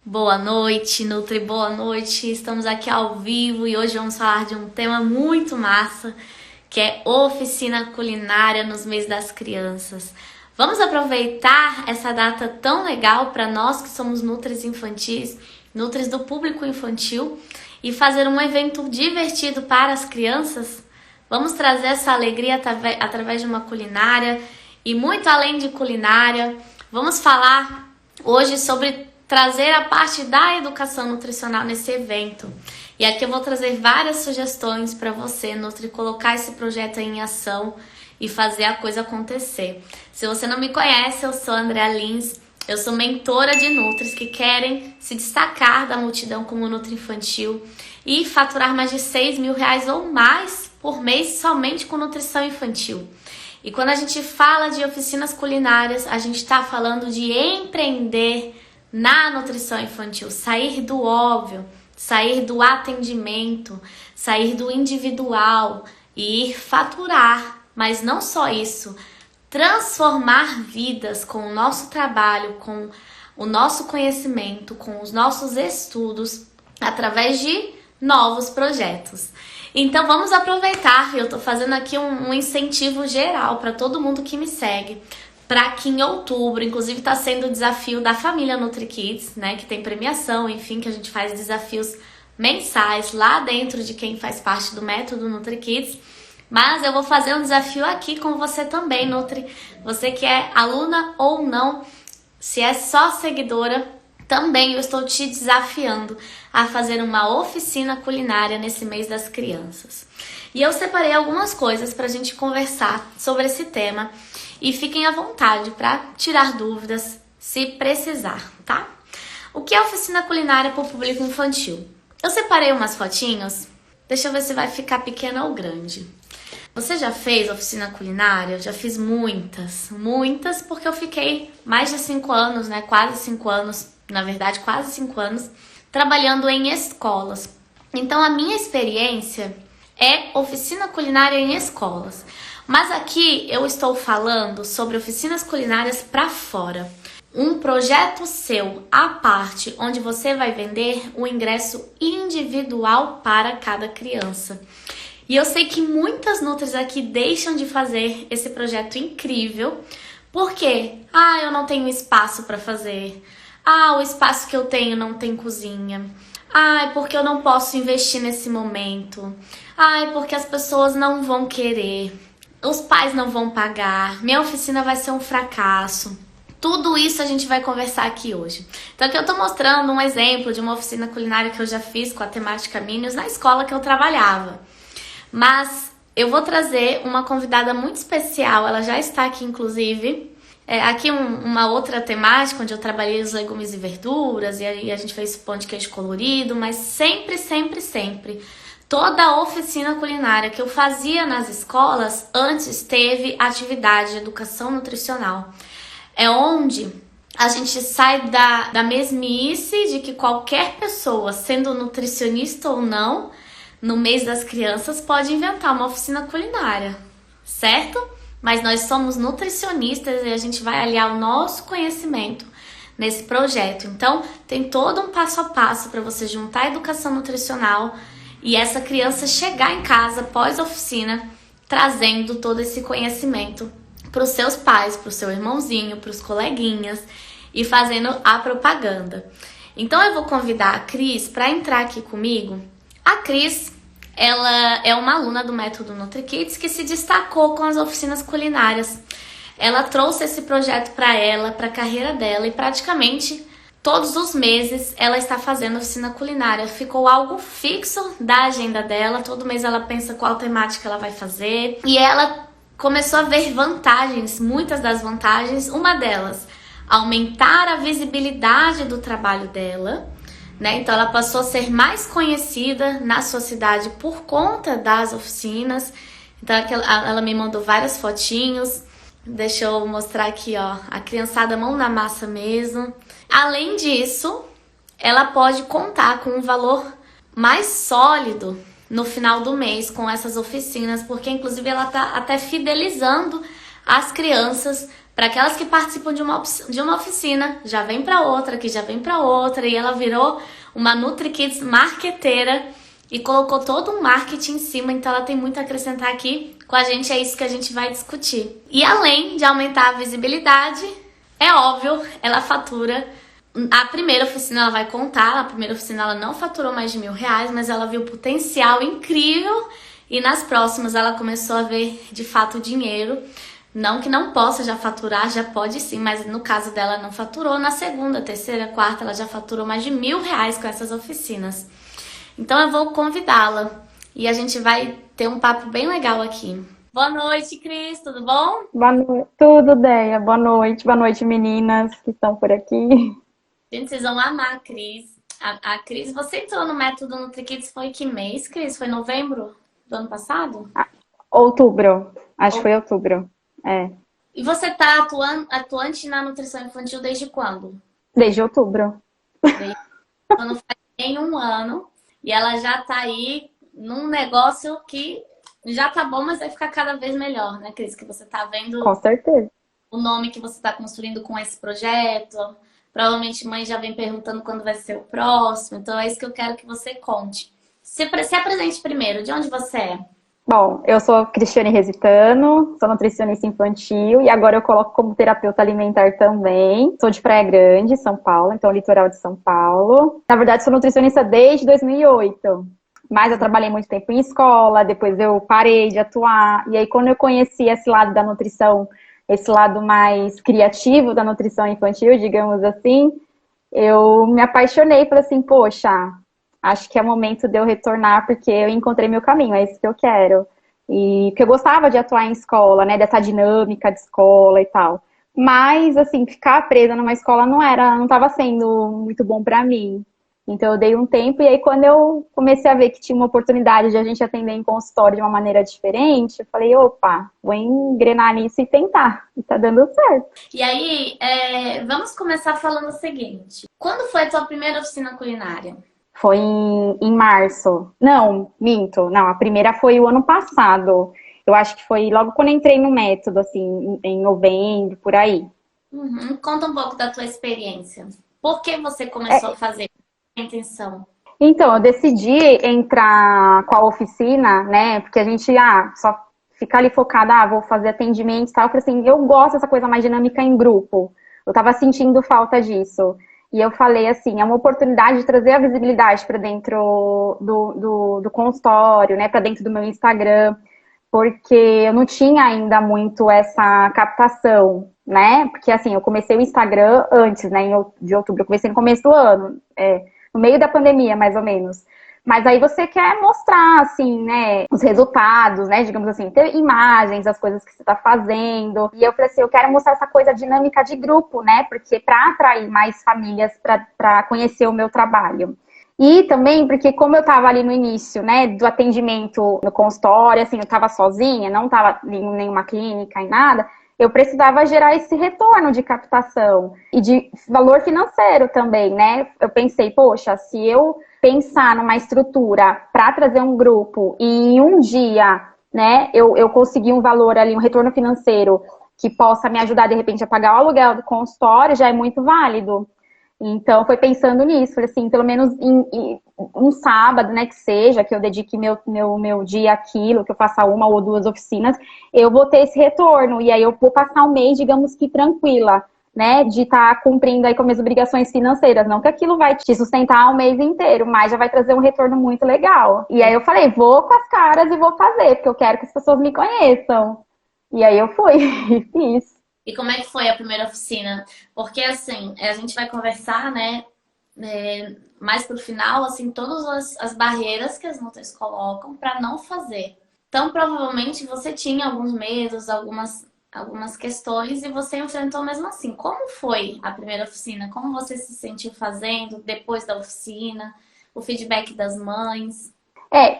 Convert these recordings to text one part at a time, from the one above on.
Boa noite, Nutri, boa noite. Estamos aqui ao vivo e hoje vamos falar de um tema muito massa, que é oficina culinária nos meses das crianças. Vamos aproveitar essa data tão legal para nós que somos Nutris infantis, Nutris do público infantil, e fazer um evento divertido para as crianças. Vamos trazer essa alegria através de uma culinária e muito além de culinária. Vamos falar hoje sobre trazer a parte da educação nutricional nesse evento. E aqui eu vou trazer várias sugestões para você, Nutri, colocar esse projeto em ação e fazer a coisa acontecer. Se você não me conhece, eu sou a Andrea Lins, eu sou mentora de Nutris que querem se destacar da multidão como Nutri infantil e faturar mais de R$6.000 ou mais por mês somente com nutrição infantil. E quando a gente fala de oficinas culinárias, a gente está falando de empreender na nutrição infantil, sair do óbvio, sair do atendimento, sair do individual e ir faturar. Mas não só isso, transformar vidas com o nosso trabalho, com o nosso conhecimento, com os nossos estudos, através de novos projetos. Então vamos aproveitar, eu estou fazendo aqui um incentivo geral para todo mundo que me segue, para que em outubro, inclusive está sendo o desafio da família NutriKids, né, que tem premiação, enfim, que a gente faz desafios mensais lá dentro de quem faz parte do método NutriKids, mas eu vou fazer um desafio aqui com você também, Nutri, você que é aluna ou não, se é só seguidora, também eu estou te desafiando a fazer uma oficina culinária nesse mês das crianças. E eu separei algumas coisas para a gente conversar sobre esse tema e fiquem à vontade para tirar dúvidas se precisar, tá? O que é oficina culinária para o público infantil? Eu separei umas fotinhos, deixa eu ver se vai ficar pequena ou grande. Você já fez oficina culinária? Eu já fiz muitas, porque eu fiquei mais de 5 anos, né? Quase 5 anos, na verdade quase 5 anos, trabalhando em escolas. Então a minha experiência é oficina culinária em escolas. Mas aqui eu estou falando sobre oficinas culinárias para fora. Um projeto seu à parte, onde você vai vender um ingresso individual para cada criança. E eu sei que muitas Nutris aqui deixam de fazer esse projeto incrível, porque eu não tenho espaço para fazer. O espaço que eu tenho não tem cozinha. Porque eu não posso investir nesse momento. Porque as pessoas não vão querer. Os pais não vão pagar. Minha oficina vai ser um fracasso. Tudo isso a gente vai conversar aqui hoje. Então aqui eu tô mostrando um exemplo de uma oficina culinária que eu já fiz com a temática Minions na escola que eu trabalhava. Mas eu vou trazer uma convidada muito especial. Ela já está aqui, inclusive. Aqui uma outra temática, onde eu trabalhei os legumes e verduras, e aí a gente fez pão de queijo colorido, mas sempre, toda a oficina culinária que eu fazia nas escolas, antes teve atividade de educação nutricional. É onde a gente sai da mesmice de que qualquer pessoa, sendo nutricionista ou não, no mês das crianças, pode inventar uma oficina culinária, certo? Mas nós somos nutricionistas e a gente vai aliar o nosso conhecimento nesse projeto. Então, tem todo um passo a passo para você juntar a educação nutricional e essa criança chegar em casa pós-oficina trazendo todo esse conhecimento para os seus pais, para o seu irmãozinho, para os coleguinhas e fazendo a propaganda. Então, eu vou convidar a Cris para entrar aqui comigo. A Cris, ela é uma aluna do método NutriKids que se destacou com as oficinas culinárias. Ela trouxe esse projeto para ela, para a carreira dela, e praticamente todos os meses ela está fazendo oficina culinária. Ficou algo fixo da agenda dela, todo mês ela pensa qual temática ela vai fazer. E ela começou a ver vantagens, muitas das vantagens. Uma delas, aumentar a visibilidade do trabalho dela, né? Então ela passou a ser mais conhecida na sua cidade por conta das oficinas. Então ela me mandou várias fotinhos. Deixa eu mostrar aqui, ó, a criançada mão na massa mesmo. Além disso, ela pode contar com um valor mais sólido no final do mês com essas oficinas, porque inclusive ela tá até fidelizando as crianças Para aquelas que participam de uma oficina, já vem para outra, que já vem para outra, e ela virou uma NutriKids marqueteira e colocou todo um marketing em cima, então ela tem muito a acrescentar aqui. Com a gente é isso que a gente vai discutir. E além de aumentar a visibilidade, é óbvio, ela fatura. A primeira oficina ela vai contar, a primeira oficina ela não faturou mais de R$1.000, mas ela viu potencial incrível e nas próximas ela começou a ver de fato dinheiro. Não que não possa já faturar, já pode sim, mas no caso dela não faturou. Na segunda, terceira, quarta, ela já faturou mais de R$1.000 com essas oficinas. Então eu vou convidá-la e a gente vai ter um papo bem legal aqui. Boa noite, Cris, tudo bom? Boa noite. Tudo, Deia. Boa noite, meninas que estão por aqui. Gente, vocês vão amar a Cris. A Cris, você entrou no método NutriKids foi que mês, Cris? Foi novembro do ano passado? Outubro. Acho que foi outubro. É. E você tá atuante na nutrição infantil desde quando? Desde outubro. Não faz nem um ano. E ela já tá aí num negócio que já tá bom, mas vai ficar cada vez melhor, né, Cris? Que você tá vendo Com certeza. o nome que você tá construindo com esse projeto. Provavelmente mãe já vem perguntando quando vai ser o próximo. Então é isso que eu quero que você conte. Se apresente primeiro. De onde você é? Bom, eu sou Cristiane Resitano, sou nutricionista infantil e agora eu coloco como terapeuta alimentar também. Sou de Praia Grande, São Paulo, então litoral de São Paulo. Na verdade, sou nutricionista desde 2008, mas eu trabalhei muito tempo em escola, depois eu parei de atuar. E aí, quando eu conheci esse lado da nutrição, esse lado mais criativo da nutrição infantil, digamos assim, eu me apaixonei, falei assim, poxa, acho que é o momento de eu retornar, porque eu encontrei meu caminho, é isso que eu quero. E porque eu gostava de atuar em escola, né, dessa dinâmica de escola e tal. Mas, assim, ficar presa numa escola não estava sendo muito bom para mim. Então eu dei um tempo e aí quando eu comecei a ver que tinha uma oportunidade de a gente atender em consultório de uma maneira diferente, eu falei, opa, vou engrenar nisso e tentar. E tá dando certo. E aí, vamos começar falando o seguinte. Quando foi a tua primeira oficina culinária? Foi em março. Não, minto. Não, a primeira foi o ano passado. Eu acho que foi logo quando eu entrei no método, assim, em novembro, por aí. Uhum. Conta um pouco da tua experiência. Por que você começou a fazer? A intenção? Então, eu decidi entrar com a oficina, né? Porque a gente, só fica ali focada, vou fazer atendimento e tal. Porque assim, eu gosto dessa coisa mais dinâmica em grupo. Eu tava sentindo falta disso. E eu falei assim, é uma oportunidade de trazer a visibilidade para dentro do consultório, né? Para dentro do meu Instagram. Porque eu não tinha ainda muito essa captação, né? Porque assim, eu comecei o Instagram antes, né? De outubro. Eu comecei no começo do ano. No meio da pandemia, mais ou menos. Mas aí você quer mostrar, assim, né, os resultados, né, digamos assim, ter imagens, as coisas que você tá fazendo. E eu falei assim, eu quero mostrar essa coisa dinâmica de grupo, né, porque para atrair mais famílias para conhecer o meu trabalho. E também porque como eu tava ali no início, né, do atendimento no consultório, assim, eu tava sozinha, não tava em nenhuma clínica e nada, eu precisava gerar esse retorno de captação e de valor financeiro também, né? Eu pensei, poxa, se eu pensar numa estrutura para trazer um grupo e em um dia, né, eu conseguir um valor ali, um retorno financeiro que possa me ajudar de repente a pagar o aluguel do consultório, já é muito válido. Então, foi pensando nisso, assim, pelo menos em um sábado, né, que seja, que eu dedique meu dia àquilo, que eu faça uma ou duas oficinas, eu vou ter esse retorno, e aí eu vou passar um mês, digamos que tranquila, né, de estar cumprindo aí com as minhas obrigações financeiras, não que aquilo vai te sustentar o mês inteiro, mas já vai trazer um retorno muito legal. E aí eu falei, vou com as caras e vou fazer, porque eu quero que as pessoas me conheçam. E aí eu fui e fiz. E como é que foi a primeira oficina? Porque, assim, a gente vai conversar, né, mais pro final, assim, todas as barreiras que as multas colocam para não fazer. Então, provavelmente, você tinha alguns medos, algumas questões e você enfrentou mesmo assim. Como foi a primeira oficina? Como você se sentiu fazendo depois da oficina? O feedback das mães?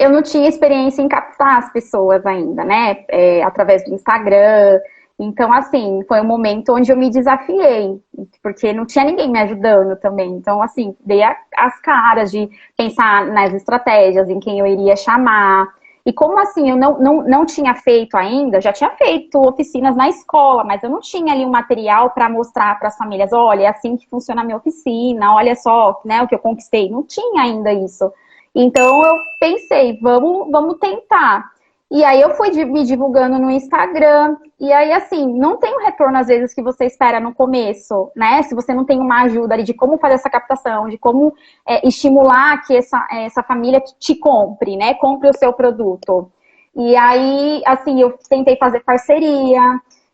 Eu não tinha experiência em captar as pessoas ainda, né, através do Instagram. Então, assim, foi um momento onde eu me desafiei, porque não tinha ninguém me ajudando também. Então, assim, dei as caras de pensar nas estratégias, em quem eu iria chamar. E como assim, eu não tinha feito ainda, já tinha feito oficinas na escola, mas eu não tinha ali um material para mostrar para as famílias, olha, é assim que funciona a minha oficina, olha só, né, o que eu conquistei. Não tinha ainda isso. Então eu pensei, vamos tentar. E aí eu fui me divulgando no Instagram, e aí assim, não tem o retorno às vezes que você espera no começo, né? Se você não tem uma ajuda ali de como fazer essa captação, de como estimular que essa família te compre, né? Compre o seu produto. E aí, assim, eu tentei fazer parceria,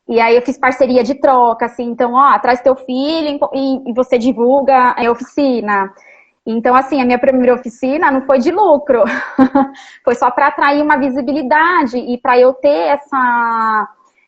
e aí eu fiz parceria de troca, assim, então, ó, traz teu filho e você divulga a oficina. Então, assim, a minha primeira oficina não foi de lucro, foi só para atrair uma visibilidade e para eu ter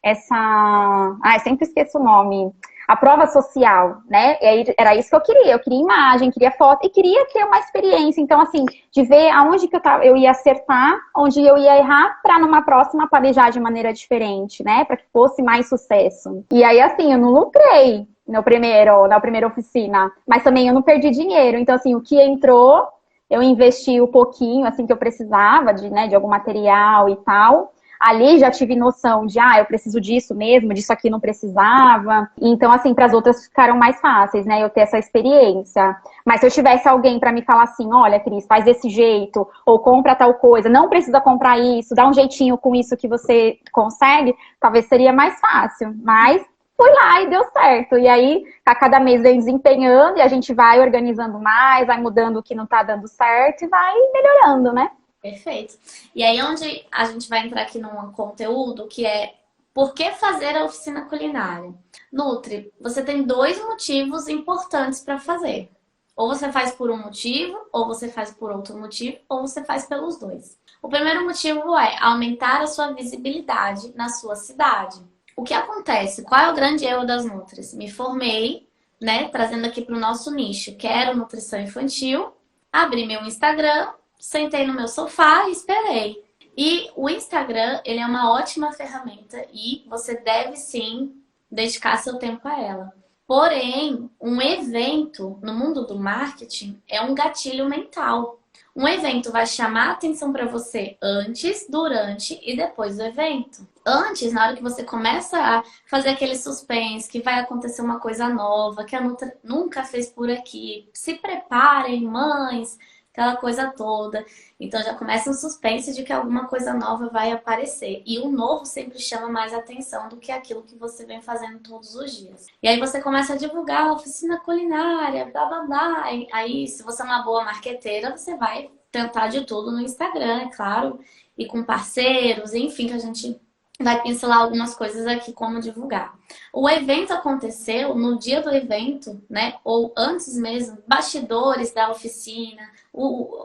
eu sempre esqueço o nome, a prova social, né? E aí, era isso que eu queria imagem, queria foto e queria ter uma experiência. Então, assim, de ver aonde que eu ia acertar, onde eu ia errar, para numa próxima planejar de maneira diferente, né? Para que fosse mais sucesso. E aí, assim, eu não lucrei na primeira oficina, mas também eu não perdi dinheiro. Então, assim, o que entrou, eu investi o pouquinho, assim, que eu precisava de algum material e tal. Ali já tive noção de, eu preciso disso mesmo, disso aqui não precisava. Então, assim, para as outras ficaram mais fáceis, né? Eu ter essa experiência. Mas se eu tivesse alguém para me falar assim, olha, Cris, faz desse jeito, ou compra tal coisa, não precisa comprar isso, dá um jeitinho com isso que você consegue, talvez seria mais fácil. Mas fui lá e deu certo. E aí, a cada mês vem desempenhando e a gente vai organizando mais, vai mudando o que não tá dando certo e vai melhorando, né? Perfeito. E aí, onde a gente vai entrar aqui num conteúdo que é por que fazer a oficina culinária? Nutri, você tem 2 motivos importantes para fazer. Ou você faz por um motivo, ou você faz por outro motivo, ou você faz pelos 2. O primeiro motivo é aumentar a sua visibilidade na sua cidade. O que acontece? Qual é o grande erro das Nutris? Me formei, né, trazendo aqui para o nosso nicho, quero nutrição infantil, abri meu Instagram, sentei no meu sofá e esperei. E o Instagram, ele é uma ótima ferramenta e você deve sim dedicar seu tempo a ela. Porém, um evento no mundo do marketing é um gatilho mental. Um evento vai chamar a atenção para você antes, durante e depois do evento. Antes, na hora que você começa a fazer aquele suspense, que vai acontecer uma coisa nova, que a Nutri nunca fez por aqui. Se preparem, mães, aquela coisa toda. Então já começa um suspense de que alguma coisa nova vai aparecer. E o novo sempre chama mais atenção do que aquilo que você vem fazendo todos os dias. E aí você começa a divulgar a oficina culinária, blá blá blá. Aí, se você é uma boa marqueteira, você vai tentar de tudo no Instagram, é claro. E com parceiros, enfim, que a gente vai pincelar algumas coisas aqui como divulgar. O evento aconteceu no dia do evento, né? Ou antes mesmo, bastidores da oficina,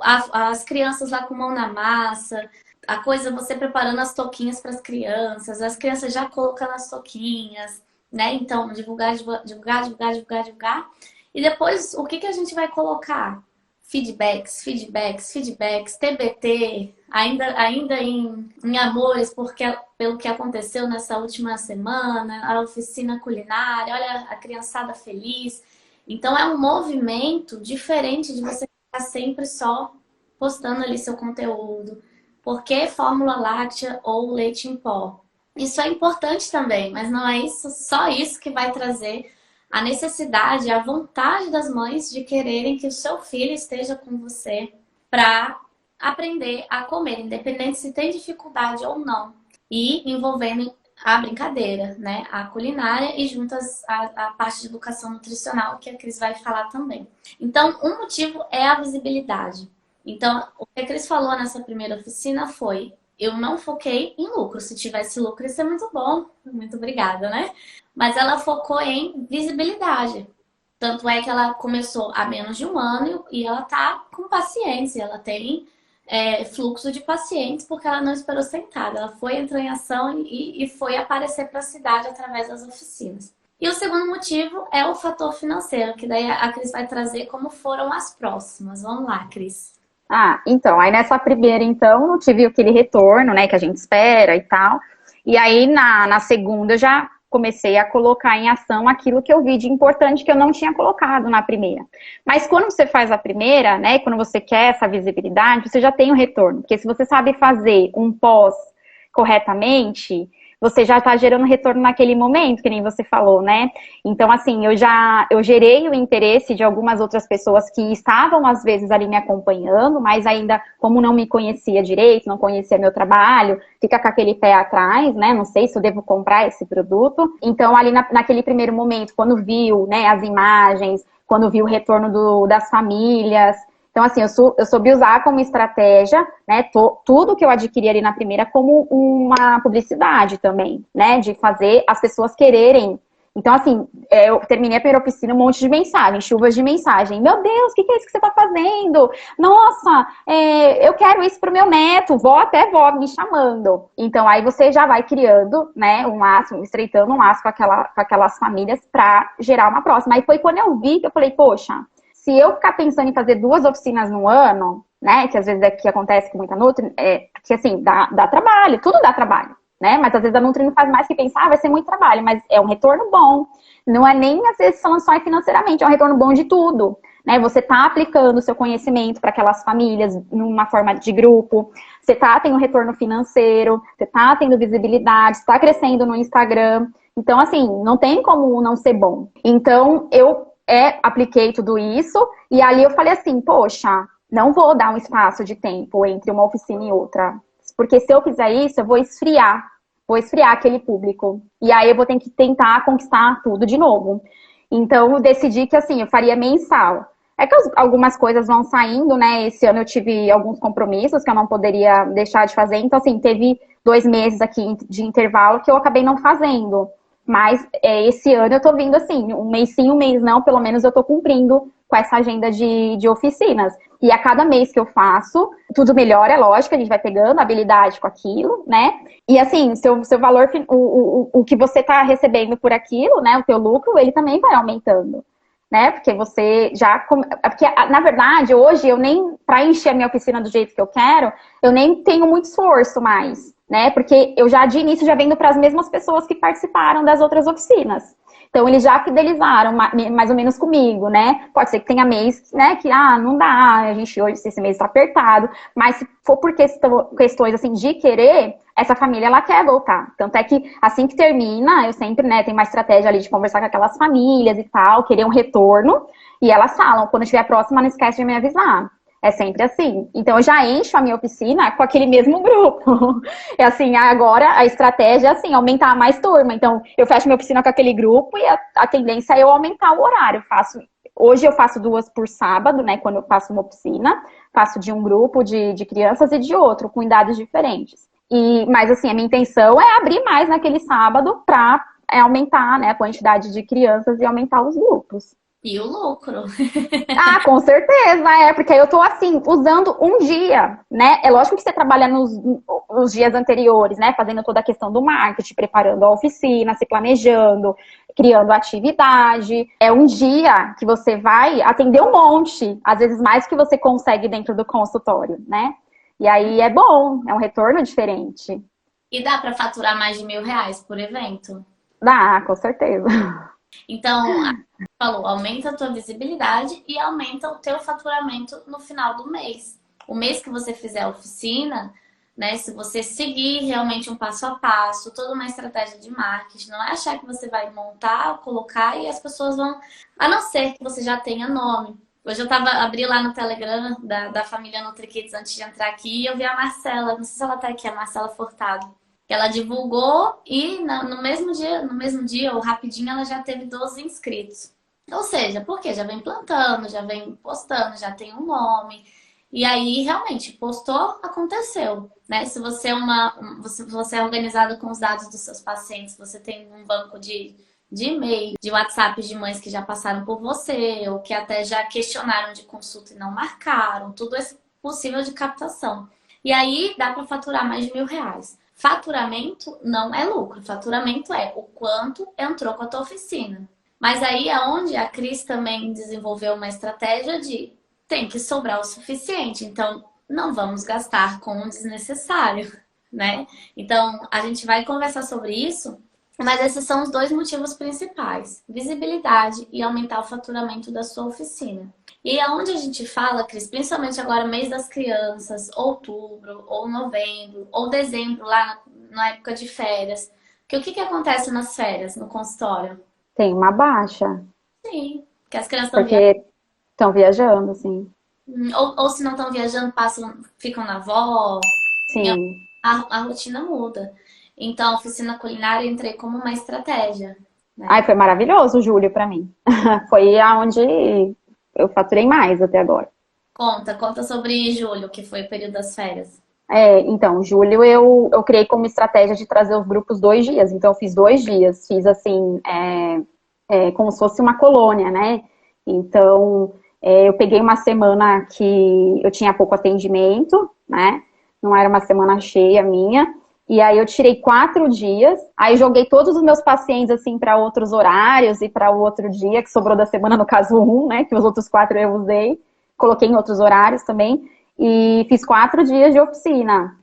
as crianças lá com mão na massa, a coisa você preparando as touquinhas para as crianças já colocando as touquinhas, né? Então, divulgar. E depois, o que a gente vai colocar? Feedbacks, TBT, ainda em amores, porque pelo que aconteceu nessa última semana, a oficina culinária, olha a criançada feliz. Então é um movimento diferente de você ficar sempre só postando ali seu conteúdo. Por que fórmula láctea ou leite em pó? Isso é importante também, mas não é só isso que vai trazer a necessidade, a vontade das mães de quererem que o seu filho esteja com você para aprender a comer, independente se tem dificuldade ou não. E envolvendo a brincadeira, né? A culinária e juntas a parte de educação nutricional, que a Cris vai falar também. Então, um motivo é a visibilidade. Então, o que a Cris falou nessa primeira oficina foi: eu não foquei em lucro. Se tivesse lucro, isso é muito bom. Muito obrigada, né? Mas ela focou em visibilidade. Tanto é que ela começou há menos de um ano e ela tá com paciência. Ela tem fluxo de pacientes porque ela não esperou sentada. Ela foi entrar em ação e foi aparecer para a cidade através das oficinas. E o segundo motivo é o fator financeiro, que daí a Cris vai trazer como foram as próximas. Vamos lá, Cris. Então, aí nessa primeira, então, não tive aquele retorno, né, que a gente espera e tal. E aí, na segunda, eu já comecei a colocar em ação aquilo que eu vi de importante que eu não tinha colocado na primeira. Mas quando você faz a primeira, né, quando você quer essa visibilidade, você já tem o retorno. Porque se você sabe fazer um pós corretamente, você já está gerando retorno naquele momento, que nem você falou, né? Então, assim, eu gerei o interesse de algumas outras pessoas que estavam, às vezes, ali me acompanhando, mas ainda, como não me conhecia direito, não conhecia meu trabalho, fica com aquele pé atrás, né? Não sei se eu devo comprar esse produto. Então, ali naquele primeiro momento, quando viu, né, as imagens, quando viu o retorno das famílias. Então, assim, eu soube usar como estratégia, né, tudo que eu adquiri ali na primeira como uma publicidade também, né, de fazer as pessoas quererem. Então, assim, eu terminei a primeira oficina, um monte de mensagem, chuvas de mensagem. Meu Deus, o que é isso que você está fazendo? Nossa, eu quero isso para o meu neto, até vó me chamando. Então, aí você já vai criando, né, um laço, estreitando um laço com aquelas famílias para gerar uma próxima. Aí foi quando eu vi que eu falei, poxa, se eu ficar pensando em fazer 2 oficinas no ano, né, que às vezes é que acontece com muita Nutri, que assim, dá trabalho, tudo dá trabalho, né, mas às vezes a Nutri não faz mais que pensar, vai ser muito trabalho, mas é um retorno bom, não é nem às vezes falando só financeiramente, é um retorno bom de tudo, né, você tá aplicando o seu conhecimento para aquelas famílias numa forma de grupo, você tá tendo retorno financeiro, você tá tendo visibilidade, você tá crescendo no Instagram, então assim, não tem como não ser bom. Então, eu apliquei tudo isso, e ali eu falei assim, poxa, não vou dar um espaço de tempo entre uma oficina e outra, porque se eu fizer isso, eu vou esfriar aquele público, e aí eu vou ter que tentar conquistar tudo de novo. Então, eu decidi que, assim, eu faria mensal. É que algumas coisas vão saindo, né, esse ano eu tive alguns compromissos que eu não poderia deixar de fazer, então, assim, teve 2 meses aqui de intervalo que eu acabei não fazendo. Mas esse ano eu tô vindo assim, um mês sim, um mês não, pelo menos eu tô cumprindo com essa agenda de oficinas. E a cada mês que eu faço, tudo melhora, é lógico, a gente vai pegando habilidade com aquilo, né? E assim, seu valor, o que você tá recebendo por aquilo, né? O teu lucro, ele também vai aumentando, né? Porque você já... Porque, na verdade, hoje, eu nem... Para encher a minha oficina do jeito que eu quero, eu nem tenho muito esforço mais, né? Porque eu já, de início, já vendo para as mesmas pessoas que participaram das outras oficinas. Então, eles já fidelizaram mais ou menos comigo, né? Pode ser que tenha mês, né? Que, não dá, a gente hoje, esse mês está apertado. Mas se for por questões, assim, de querer, essa família, ela quer voltar. Tanto é que, assim que termina, eu sempre, né, tenho uma estratégia ali de conversar com aquelas famílias e tal, querer um retorno. E elas falam, quando estiver próxima, não esquece de me avisar. É sempre assim. Então, eu já encho a minha oficina com aquele mesmo grupo. É assim, agora a estratégia é assim, aumentar mais turma. Então, eu fecho minha oficina com aquele grupo e a tendência é eu aumentar o horário. Hoje eu faço 2 por sábado, né? Quando eu faço uma oficina. Faço de um grupo de crianças e de outro, com idades diferentes. Mas, assim, a minha intenção é abrir mais naquele sábado para aumentar, né, a quantidade de crianças e aumentar os grupos. E o lucro. Com certeza, porque eu tô assim, usando um dia, né? É lógico que você trabalha nos dias anteriores, né? Fazendo toda a questão do marketing, preparando a oficina, se planejando, criando atividade. É um dia que você vai atender um monte, às vezes mais que você consegue dentro do consultório, né? E aí é bom, é um retorno diferente. E dá para faturar mais de R$1.000 por evento? Dá, com certeza. Então, falou, aumenta a tua visibilidade e aumenta o teu faturamento no final do mês. O mês que você fizer a oficina, né, se você seguir realmente um passo a passo, toda uma estratégia de marketing, não é achar que você vai montar, colocar e as pessoas vão... A não ser que você já tenha nome. Hoje eu abri lá no Telegram da família NutriKids antes de entrar aqui e eu vi a Marcela, não sei se ela tá aqui, a Marcela Furtado. Ela divulgou e no mesmo dia, ou rapidinho, ela já teve 12 inscritos. Ou seja, porque já vem plantando, já vem postando, já tem um nome. E aí, realmente, postou, aconteceu, né? Se você você é organizado com os dados dos seus pacientes, você tem um banco de e-mail, de WhatsApp de mães que já passaram por você, ou que até já questionaram de consulta e não marcaram, tudo é possível de captação. E aí, dá para faturar mais de R$1.000. Faturamento não é lucro, faturamento é o quanto entrou com a tua oficina. Mas aí é onde a Cris também desenvolveu uma estratégia de tem que sobrar o suficiente, então não vamos gastar com o desnecessário, né? Então a gente vai conversar sobre isso Mas esses são os dois motivos principais: visibilidade e aumentar o faturamento da sua oficina. E aonde a gente fala, Cris, principalmente agora, mês das crianças, outubro, ou novembro, ou dezembro, lá na época de férias. Que o que acontece nas férias, no consultório? Tem uma baixa, Sim, que as crianças estão viajando. porque estão viajando, assim. Ou se não estão viajando, passam, ficam na avó. Sim. A rotina muda. Então, a oficina culinária eu entrei como uma estratégia, Ai, né? foi maravilhoso, julho, pra mim. Foi aonde eu faturei mais até agora. Conta sobre julho, que foi o período das férias. Então, julho eu criei como estratégia de trazer os grupos 2 dias. Então, eu fiz 2 dias, fiz assim, como se fosse uma colônia, né? Então, eu peguei uma semana que eu tinha pouco atendimento, né? Não era uma semana cheia minha. E aí eu tirei 4 dias, aí joguei todos os meus pacientes assim para outros horários e para o outro dia que sobrou da semana, no caso um, né? Que os outros 4 eu usei, coloquei em outros horários também. E fiz 4 dias de oficina,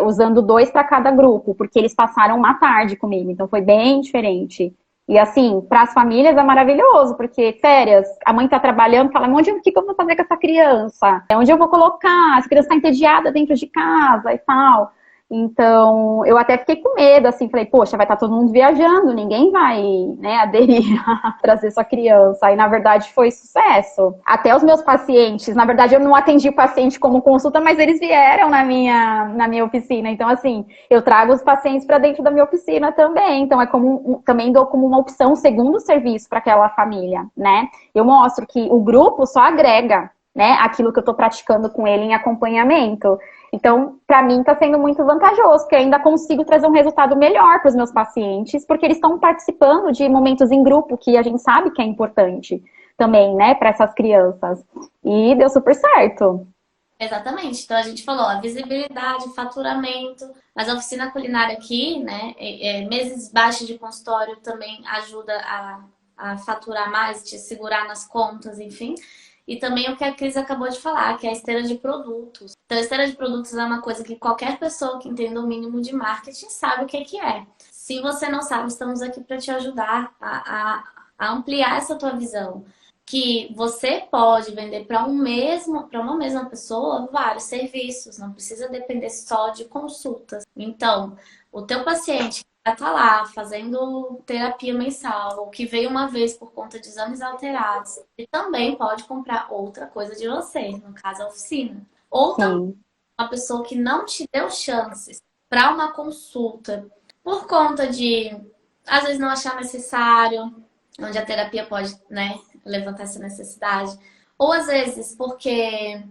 usando 2 para cada grupo, porque eles passaram uma tarde comigo, então foi bem diferente. E assim, para as famílias é maravilhoso, porque férias, a mãe tá trabalhando, fala, o que eu vou fazer com essa criança? Onde eu vou colocar? Essa criança tá entediada dentro de casa e tal. Então, eu até fiquei com medo, assim, falei, poxa, vai estar todo mundo viajando, ninguém vai, né, aderir a trazer sua criança. Aí, na verdade, foi sucesso. Até os meus pacientes, na verdade, eu não atendi o paciente como consulta, mas eles vieram na minha oficina. Então, assim, eu trago os pacientes para dentro da minha oficina também. Então, também dou como uma opção, um segundo serviço para aquela família, né? Eu mostro que o grupo só agrega, né, aquilo que eu estou praticando com ele em acompanhamento. Então, para mim, está sendo muito vantajoso, porque eu ainda consigo trazer um resultado melhor para os meus pacientes, porque eles estão participando de momentos em grupo, que a gente sabe que é importante também, né, para essas crianças. E deu super certo. Exatamente. Então, a gente falou, a visibilidade, faturamento, mas a oficina culinária aqui, né, meses baixos de consultório também ajuda a faturar mais, te segurar nas contas, enfim. E também o que a Cris acabou de falar, que é a esteira de produtos. Então, a esteira de produtos é uma coisa que qualquer pessoa que entenda o mínimo de marketing sabe o que é. Se você não sabe, estamos aqui para te ajudar a ampliar essa tua visão. Que você pode vender para uma mesma pessoa vários serviços, não precisa depender só de consultas. Então, o teu paciente vai estar lá fazendo terapia mensal, ou que veio uma vez por conta de exames alterados, ele também pode comprar outra coisa de você, no caso a oficina. Ou também Sim, uma pessoa que não te deu chances para uma consulta por conta de, às vezes, não achar necessário, onde a terapia pode, né, levantar essa necessidade. Ou às vezes porque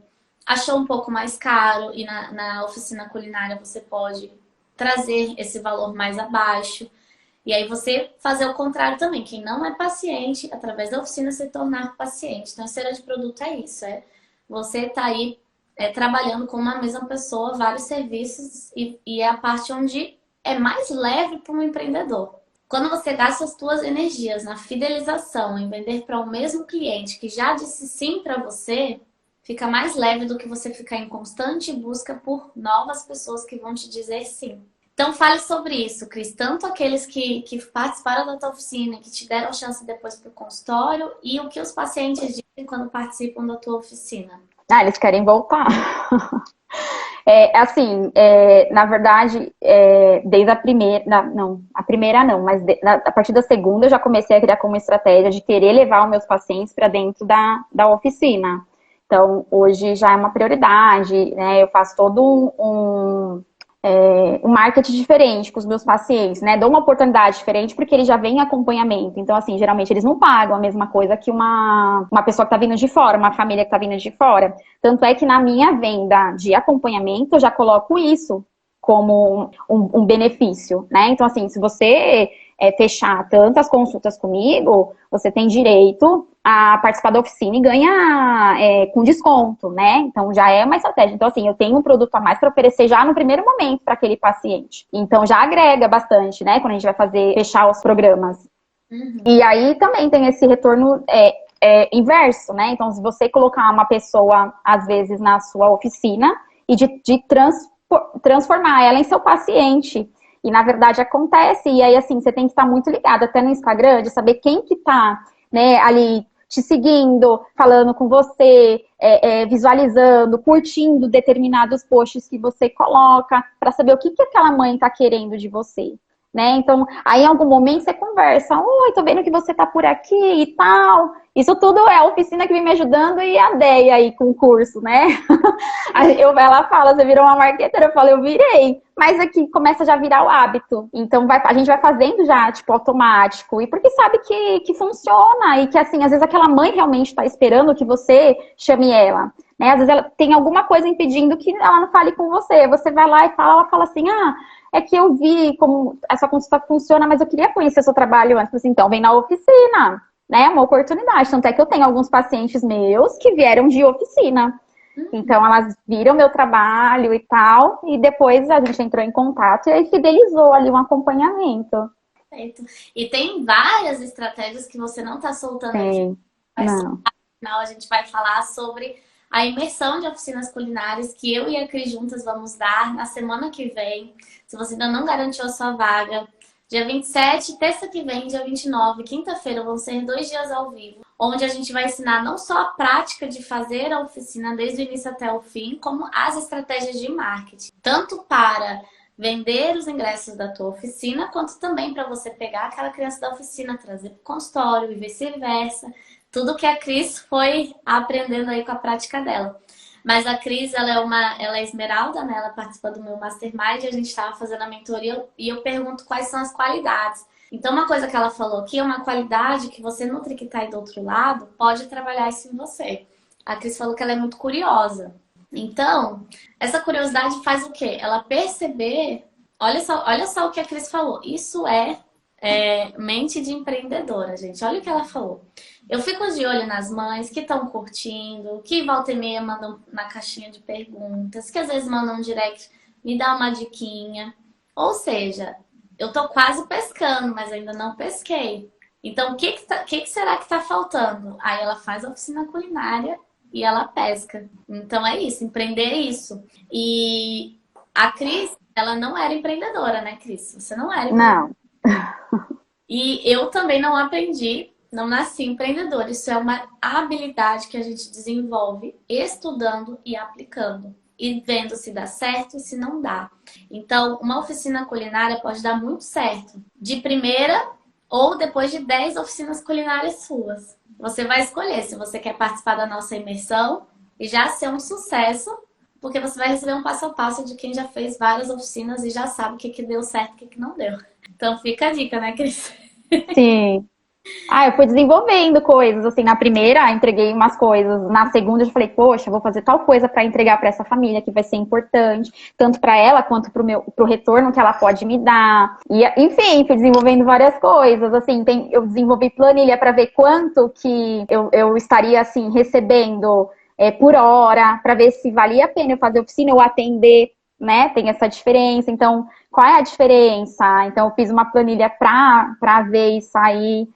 achou um pouco mais caro e na oficina culinária você pode trazer esse valor mais abaixo. E aí você fazer o contrário também. Quem não é paciente, através da oficina se tornar paciente. Então, a esteira de produto é isso. Você tá aí trabalhando com uma mesma pessoa, vários serviços, e é a parte onde é mais leve para um empreendedor. Quando você gasta as suas energias na fidelização, em vender para o mesmo cliente que já disse sim para você, fica mais leve do que você ficar em constante busca por novas pessoas que vão te dizer sim. Então fale sobre isso, Cris. Tanto aqueles que participaram da tua oficina, que te deram chance depois para o consultório, e o que os pacientes dizem quando participam da tua oficina. eles querem voltar. Assim, na verdade, desde a primeira, não, a primeira não, mas a partir da segunda eu já comecei a criar como estratégia de querer levar os meus pacientes para dentro da oficina. Então, hoje já é uma prioridade, né? Eu faço todo um marketing diferente com os meus pacientes, né? Dou uma oportunidade diferente porque eles já vêm em acompanhamento. Então, assim, geralmente eles não pagam a mesma coisa que uma pessoa que tá vindo de fora, uma família que tá vindo de fora. Tanto é que na minha venda de acompanhamento, eu já coloco isso como um benefício, né? Então, assim, se você fechar tantas consultas comigo, você tem direito a participar da oficina e ganha com desconto, né? Então, já é uma estratégia. Então, assim, eu tenho um produto a mais para oferecer já no primeiro momento para aquele paciente. Então, já agrega bastante, né? Quando a gente vai fechar os programas. Uhum. E aí também tem esse retorno inverso, né? Então, se você colocar uma pessoa, às vezes, na sua oficina e de transformar ela em seu paciente. E na verdade acontece, e aí assim, você tem que estar muito ligado até no Instagram, de saber quem que tá, né, ali te seguindo, falando com você, visualizando, curtindo determinados posts que você coloca, para saber o que que aquela mãe está querendo de você, né? Então, aí em algum momento você conversa, oi, tô vendo que você tá por aqui e tal. Isso tudo é a oficina que vem me ajudando e a Deia aí com o curso, né? Ela fala, você virou uma marqueteira, eu falo, eu virei. Mas aqui começa já a virar o hábito. Então a gente vai fazendo já, tipo, automático. E porque sabe que funciona. E que, assim, às vezes aquela mãe realmente está esperando que você chame ela. Né? Às vezes ela tem alguma coisa impedindo que ela não fale com você. Você vai lá e fala, ela fala assim, é que eu vi como essa consulta funciona, mas eu queria conhecer seu trabalho antes. Assim, então, vem na oficina. Né? Uma oportunidade. Tanto é que eu tenho alguns pacientes meus que vieram de oficina. Então, elas viram meu trabalho e tal, e depois a gente entrou em contato e aí fidelizou ali um acompanhamento. Perfeito. E tem várias estratégias que você não está soltando aqui. Mas no final a gente vai falar sobre a imersão de oficinas culinárias que eu e a Cris juntas vamos dar na semana que vem. Se você ainda não garantiu a sua vaga, dia 27, terça que vem, dia 29, quinta-feira, vão ser 2 dias ao vivo, onde a gente vai ensinar não só a prática de fazer a oficina desde o início até o fim, como as estratégias de marketing. Tanto para vender os ingressos da tua oficina, quanto também para você pegar aquela criança da oficina, trazer para o consultório e vice-versa. Tudo que a Cris foi aprendendo aí com a prática dela. Mas a Cris, ela é esmeralda, né? Ela participa do meu Mastermind, a gente estava fazendo a mentoria e eu pergunto quais são as qualidades. Então, uma coisa que ela falou aqui é uma qualidade que você, Nutri, que está aí do outro lado, pode trabalhar isso em você. A Cris falou que ela é muito curiosa. Então, essa curiosidade faz o quê? Ela perceber... Olha só o que a Cris falou. Isso é mente de empreendedora, gente. Olha o que ela falou. Eu fico de olho nas mães que estão curtindo, que volta e meia mandam na caixinha de perguntas, que às vezes mandam um direct, me dá uma diquinha. Ou seja, eu tô quase pescando, mas ainda não pesquei. Então, o que será que tá faltando? Aí ela faz a oficina culinária e ela pesca. Então é isso, empreender é isso. E a Cris, ela não era empreendedora, né, Cris? Você não era empreendedora. Não. E eu também não aprendi, não nasci empreendedora. Isso é uma habilidade que a gente desenvolve estudando e aplicando. E vendo se dá certo e se não dá. Então, uma oficina culinária pode dar muito certo. De primeira ou depois de 10 oficinas culinárias suas. Você vai escolher se você quer participar da nossa imersão e já ser um sucesso, porque você vai receber um passo a passo de quem já fez várias oficinas e já sabe o que deu certo e o que não deu. Então fica a dica, né, Cris? Sim. Eu fui desenvolvendo coisas, assim, na primeira entreguei umas coisas, na segunda eu falei, poxa, vou fazer tal coisa para entregar para essa família que vai ser importante, tanto para ela quanto pro retorno que ela pode me dar. E, enfim, fui desenvolvendo várias coisas, assim, eu desenvolvi planilha para ver quanto que eu estaria, assim, recebendo por hora, para ver se valia a pena eu fazer oficina ou atender, né? Tem essa diferença. Então, qual é a diferença? Então, eu fiz uma planilha para ver isso aí.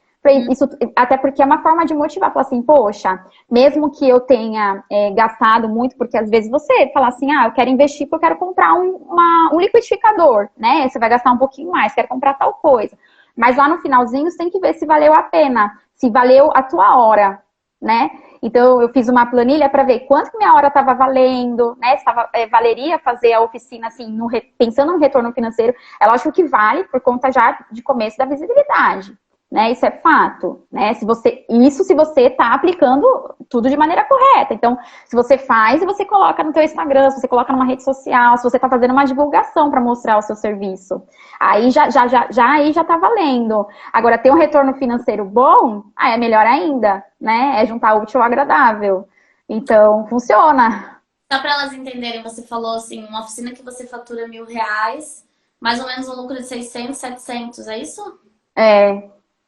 Isso, até porque é uma forma de motivar, falar assim, poxa, mesmo que eu tenha gastado muito, porque às vezes você fala assim, eu quero investir porque eu quero comprar um liquidificador, né? Você vai gastar um pouquinho mais, quero comprar tal coisa. Mas lá no finalzinho você tem que ver se valeu a pena, se valeu a tua hora, né? Então eu fiz uma planilha para ver quanto que minha hora estava valendo, né? Se valeria fazer a oficina assim, pensando no retorno financeiro. É lógico que vale por conta já de começo da visibilidade. Né, isso é fato, né? Se você está aplicando tudo de maneira correta. Então, se você faz e você coloca no teu Instagram, se você coloca numa rede social, se você está fazendo uma divulgação para mostrar o seu serviço, aí já está valendo. Agora, ter um retorno financeiro bom, é melhor ainda, né? É juntar útil ao agradável. Então, funciona. Só para elas entenderem, você falou assim, uma oficina que você fatura R$1.000, mais ou menos um lucro de 600, 700, é isso?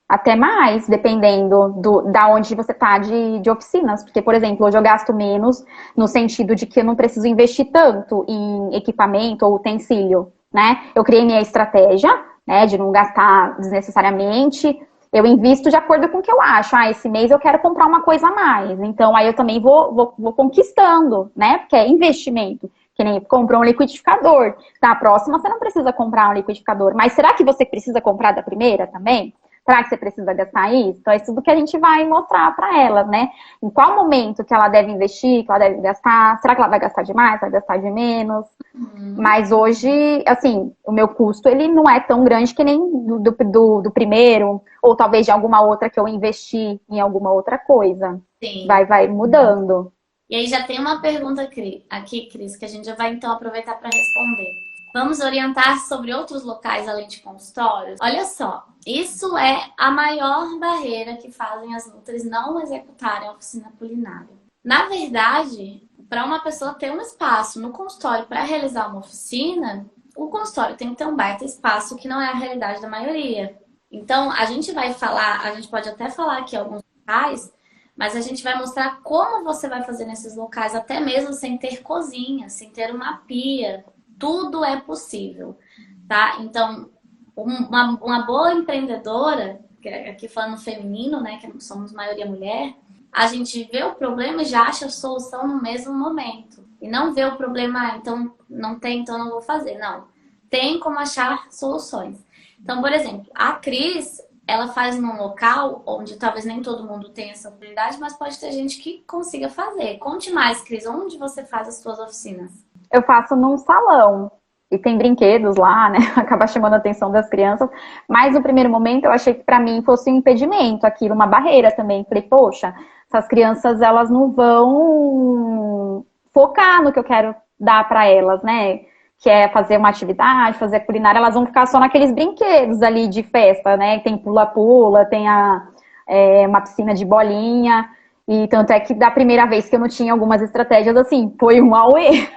Até mais, dependendo da onde você tá de oficinas. Porque, por exemplo, hoje eu gasto menos no sentido de que eu não preciso investir tanto em equipamento ou utensílio, né? Eu criei minha estratégia, né, de não gastar desnecessariamente. Eu invisto de acordo com o que eu acho. Esse mês eu quero comprar uma coisa a mais. Então, aí eu também vou conquistando, né? Porque é investimento. Que nem comprou um liquidificador. Na próxima, você não precisa comprar um liquidificador. Mas será que você precisa comprar da primeira também? Será que você precisa gastar isso? Então, é tudo que a gente vai mostrar para ela, né? Em qual momento que ela deve investir, que ela deve gastar. Será que ela vai gastar demais, vai gastar de menos? Mas hoje, assim, o meu custo, ele não é tão grande que nem do primeiro, ou talvez de alguma outra que eu investi em alguma outra coisa. Sim. Vai mudando. E aí já tem uma pergunta aqui, Cris, que a gente já vai então aproveitar para responder. Vamos orientar sobre outros locais além de consultórios? Olha só, isso é a maior barreira que fazem as nutris não executarem a oficina culinária. Na verdade, para uma pessoa ter um espaço no consultório para realizar uma oficina, o consultório tem que ter um baita espaço, que não é a realidade da maioria. Então, a gente vai falar, a gente pode até falar aqui alguns locais, mas a gente vai mostrar como você vai fazer nesses locais, até mesmo sem ter cozinha, sem ter uma pia. Tudo é possível, tá? Então, uma boa empreendedora, aqui falando feminino, né, que somos maioria mulher, a gente vê o problema e já acha a solução no mesmo momento. E não vê o problema, então não tem, então não vou fazer. Não. Tem como achar soluções. Então, por exemplo, a Cris, ela faz num local onde talvez nem todo mundo tenha essa oportunidade, mas pode ter gente que consiga fazer. Conte mais, Cris, onde você faz as suas oficinas? Eu faço num salão. E tem brinquedos lá, né? Acaba chamando a atenção das crianças. Mas no primeiro momento eu achei que para mim fosse um impedimento, aquilo, uma barreira também. Falei, poxa, essas crianças, elas não vão focar no que eu quero dar para elas, né? Que é fazer uma atividade, fazer culinária, elas vão ficar só naqueles brinquedos ali de festa, né? Tem pula-pula, tem uma piscina de bolinha. E tanto é que da primeira vez que eu não tinha algumas estratégias, assim, foi um auê.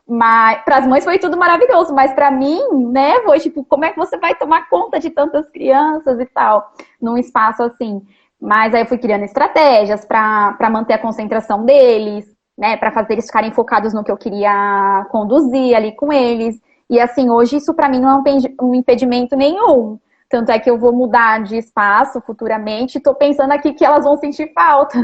Mas para as mães foi tudo maravilhoso, mas para mim, né, foi tipo, como é que você vai tomar conta de tantas crianças e tal, num espaço assim. Mas aí eu fui criando estratégias para manter a concentração deles, né, para fazer eles ficarem focados no que eu queria conduzir ali com eles. E assim, hoje isso para mim não é um impedimento nenhum. Tanto é que eu vou mudar de espaço futuramente, estou pensando aqui que elas vão sentir falta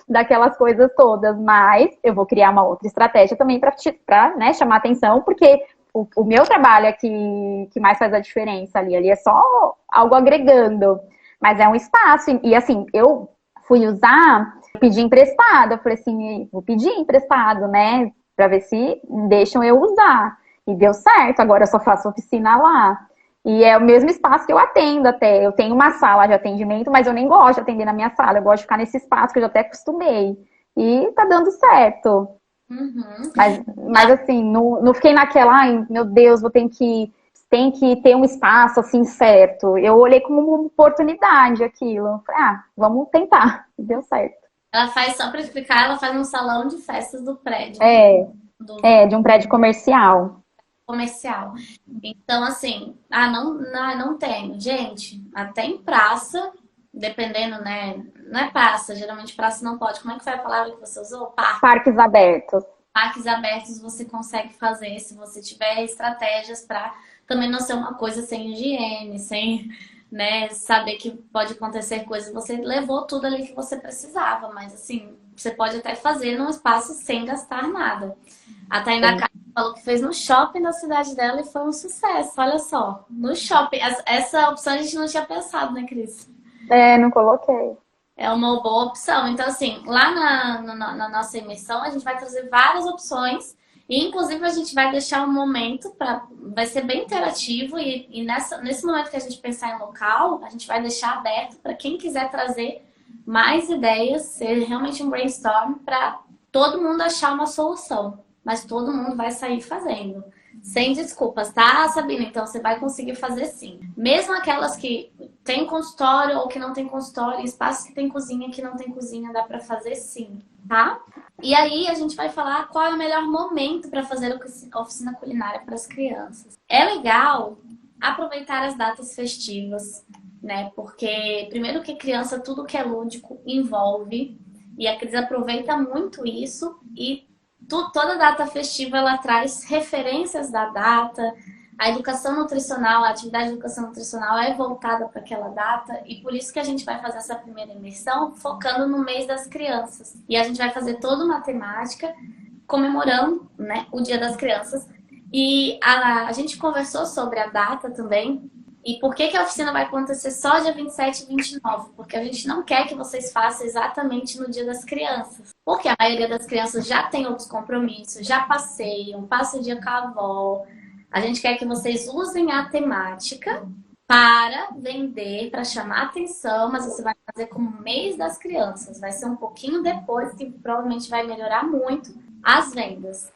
daquelas coisas todas, mas eu vou criar uma outra estratégia também para, né, chamar atenção, porque o meu trabalho é que mais faz a diferença ali é só algo agregando, mas é um espaço, e assim, eu fui pedi emprestado, eu falei assim, vou pedir emprestado, né, para ver se deixam eu usar, e deu certo, agora eu só faço oficina lá. E é o mesmo espaço que eu atendo até. Eu tenho uma sala de atendimento, mas eu nem gosto de atender na minha sala. Eu gosto de ficar nesse espaço que eu já até acostumei. E tá dando certo. Uhum. Mas assim, não fiquei naquela, ai, meu Deus, tem que ter um espaço assim certo. Eu olhei como uma oportunidade aquilo. Falei, vamos tentar. E deu certo. Ela faz, só para explicar, ela faz um salão de festas do prédio. De um prédio comercial. Então, assim, não tem. Gente, até em praça, dependendo, né? Não é praça, geralmente praça não pode. Como é que foi a palavra que você usou? Parques abertos. Parques abertos você consegue fazer se você tiver estratégias para também não ser uma coisa sem higiene, sem, né, saber que pode acontecer coisas. Você levou tudo ali que você precisava, mas assim, você pode até fazer num espaço sem gastar nada. A Tainá falou que fez no shopping da cidade dela e foi um sucesso, olha só. No shopping. Essa opção a gente não tinha pensado, né, Cris? Não coloquei. É uma boa opção. Então, assim, lá na nossa imersão, a gente vai trazer várias opções. E, inclusive, a gente vai deixar um momento vai ser bem interativo. E nesse momento que a gente pensar em local, a gente vai deixar aberto para quem quiser trazer mais ideias, ser realmente um brainstorm para todo mundo achar uma solução. Mas todo mundo vai sair fazendo. Sem desculpas, tá, Sabina? Então você vai conseguir fazer sim. Mesmo aquelas que tem consultório ou que não tem consultório, espaços que tem cozinha, que não tem cozinha, dá pra fazer sim, tá? E aí a gente vai falar qual é o melhor momento para fazer a oficina culinária para as crianças. É legal aproveitar as datas festivas, né? Porque primeiro que criança, tudo que é lúdico envolve. E a Cris aproveita muito isso e toda data festiva ela traz referências da data, a educação nutricional, a atividade de educação nutricional é voltada para aquela data e por isso que a gente vai fazer essa primeira imersão focando no mês das crianças. E a gente vai fazer toda uma temática comemorando, né, o Dia das Crianças. E a gente conversou sobre a data também. E por que a oficina vai acontecer só dia 27 e 29? Porque a gente não quer que vocês façam exatamente no Dia das Crianças. Porque a maioria das crianças já tem outros compromissos, já passeiam, passa o dia com a avó. A gente quer que vocês usem a temática para vender, para chamar atenção, mas você vai fazer como mês das crianças. Vai ser um pouquinho depois, que provavelmente vai melhorar muito as vendas,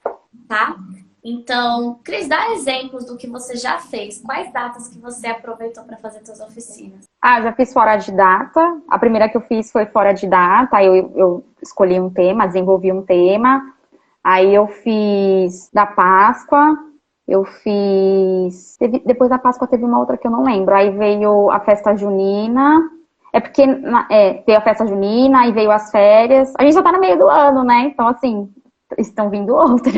tá? Então, Cris, dá exemplos do que você já fez. Quais datas que você aproveitou para fazer suas oficinas? Já fiz fora de data. A primeira que eu fiz foi fora de data. Aí eu escolhi um tema, desenvolvi um tema. Aí eu fiz da Páscoa. Eu fiz... Depois da Páscoa teve uma outra que eu não lembro. Aí veio a festa junina. Veio a festa junina, aí veio as férias. A gente já tá no meio do ano, né? Então, assim, estão vindo outras.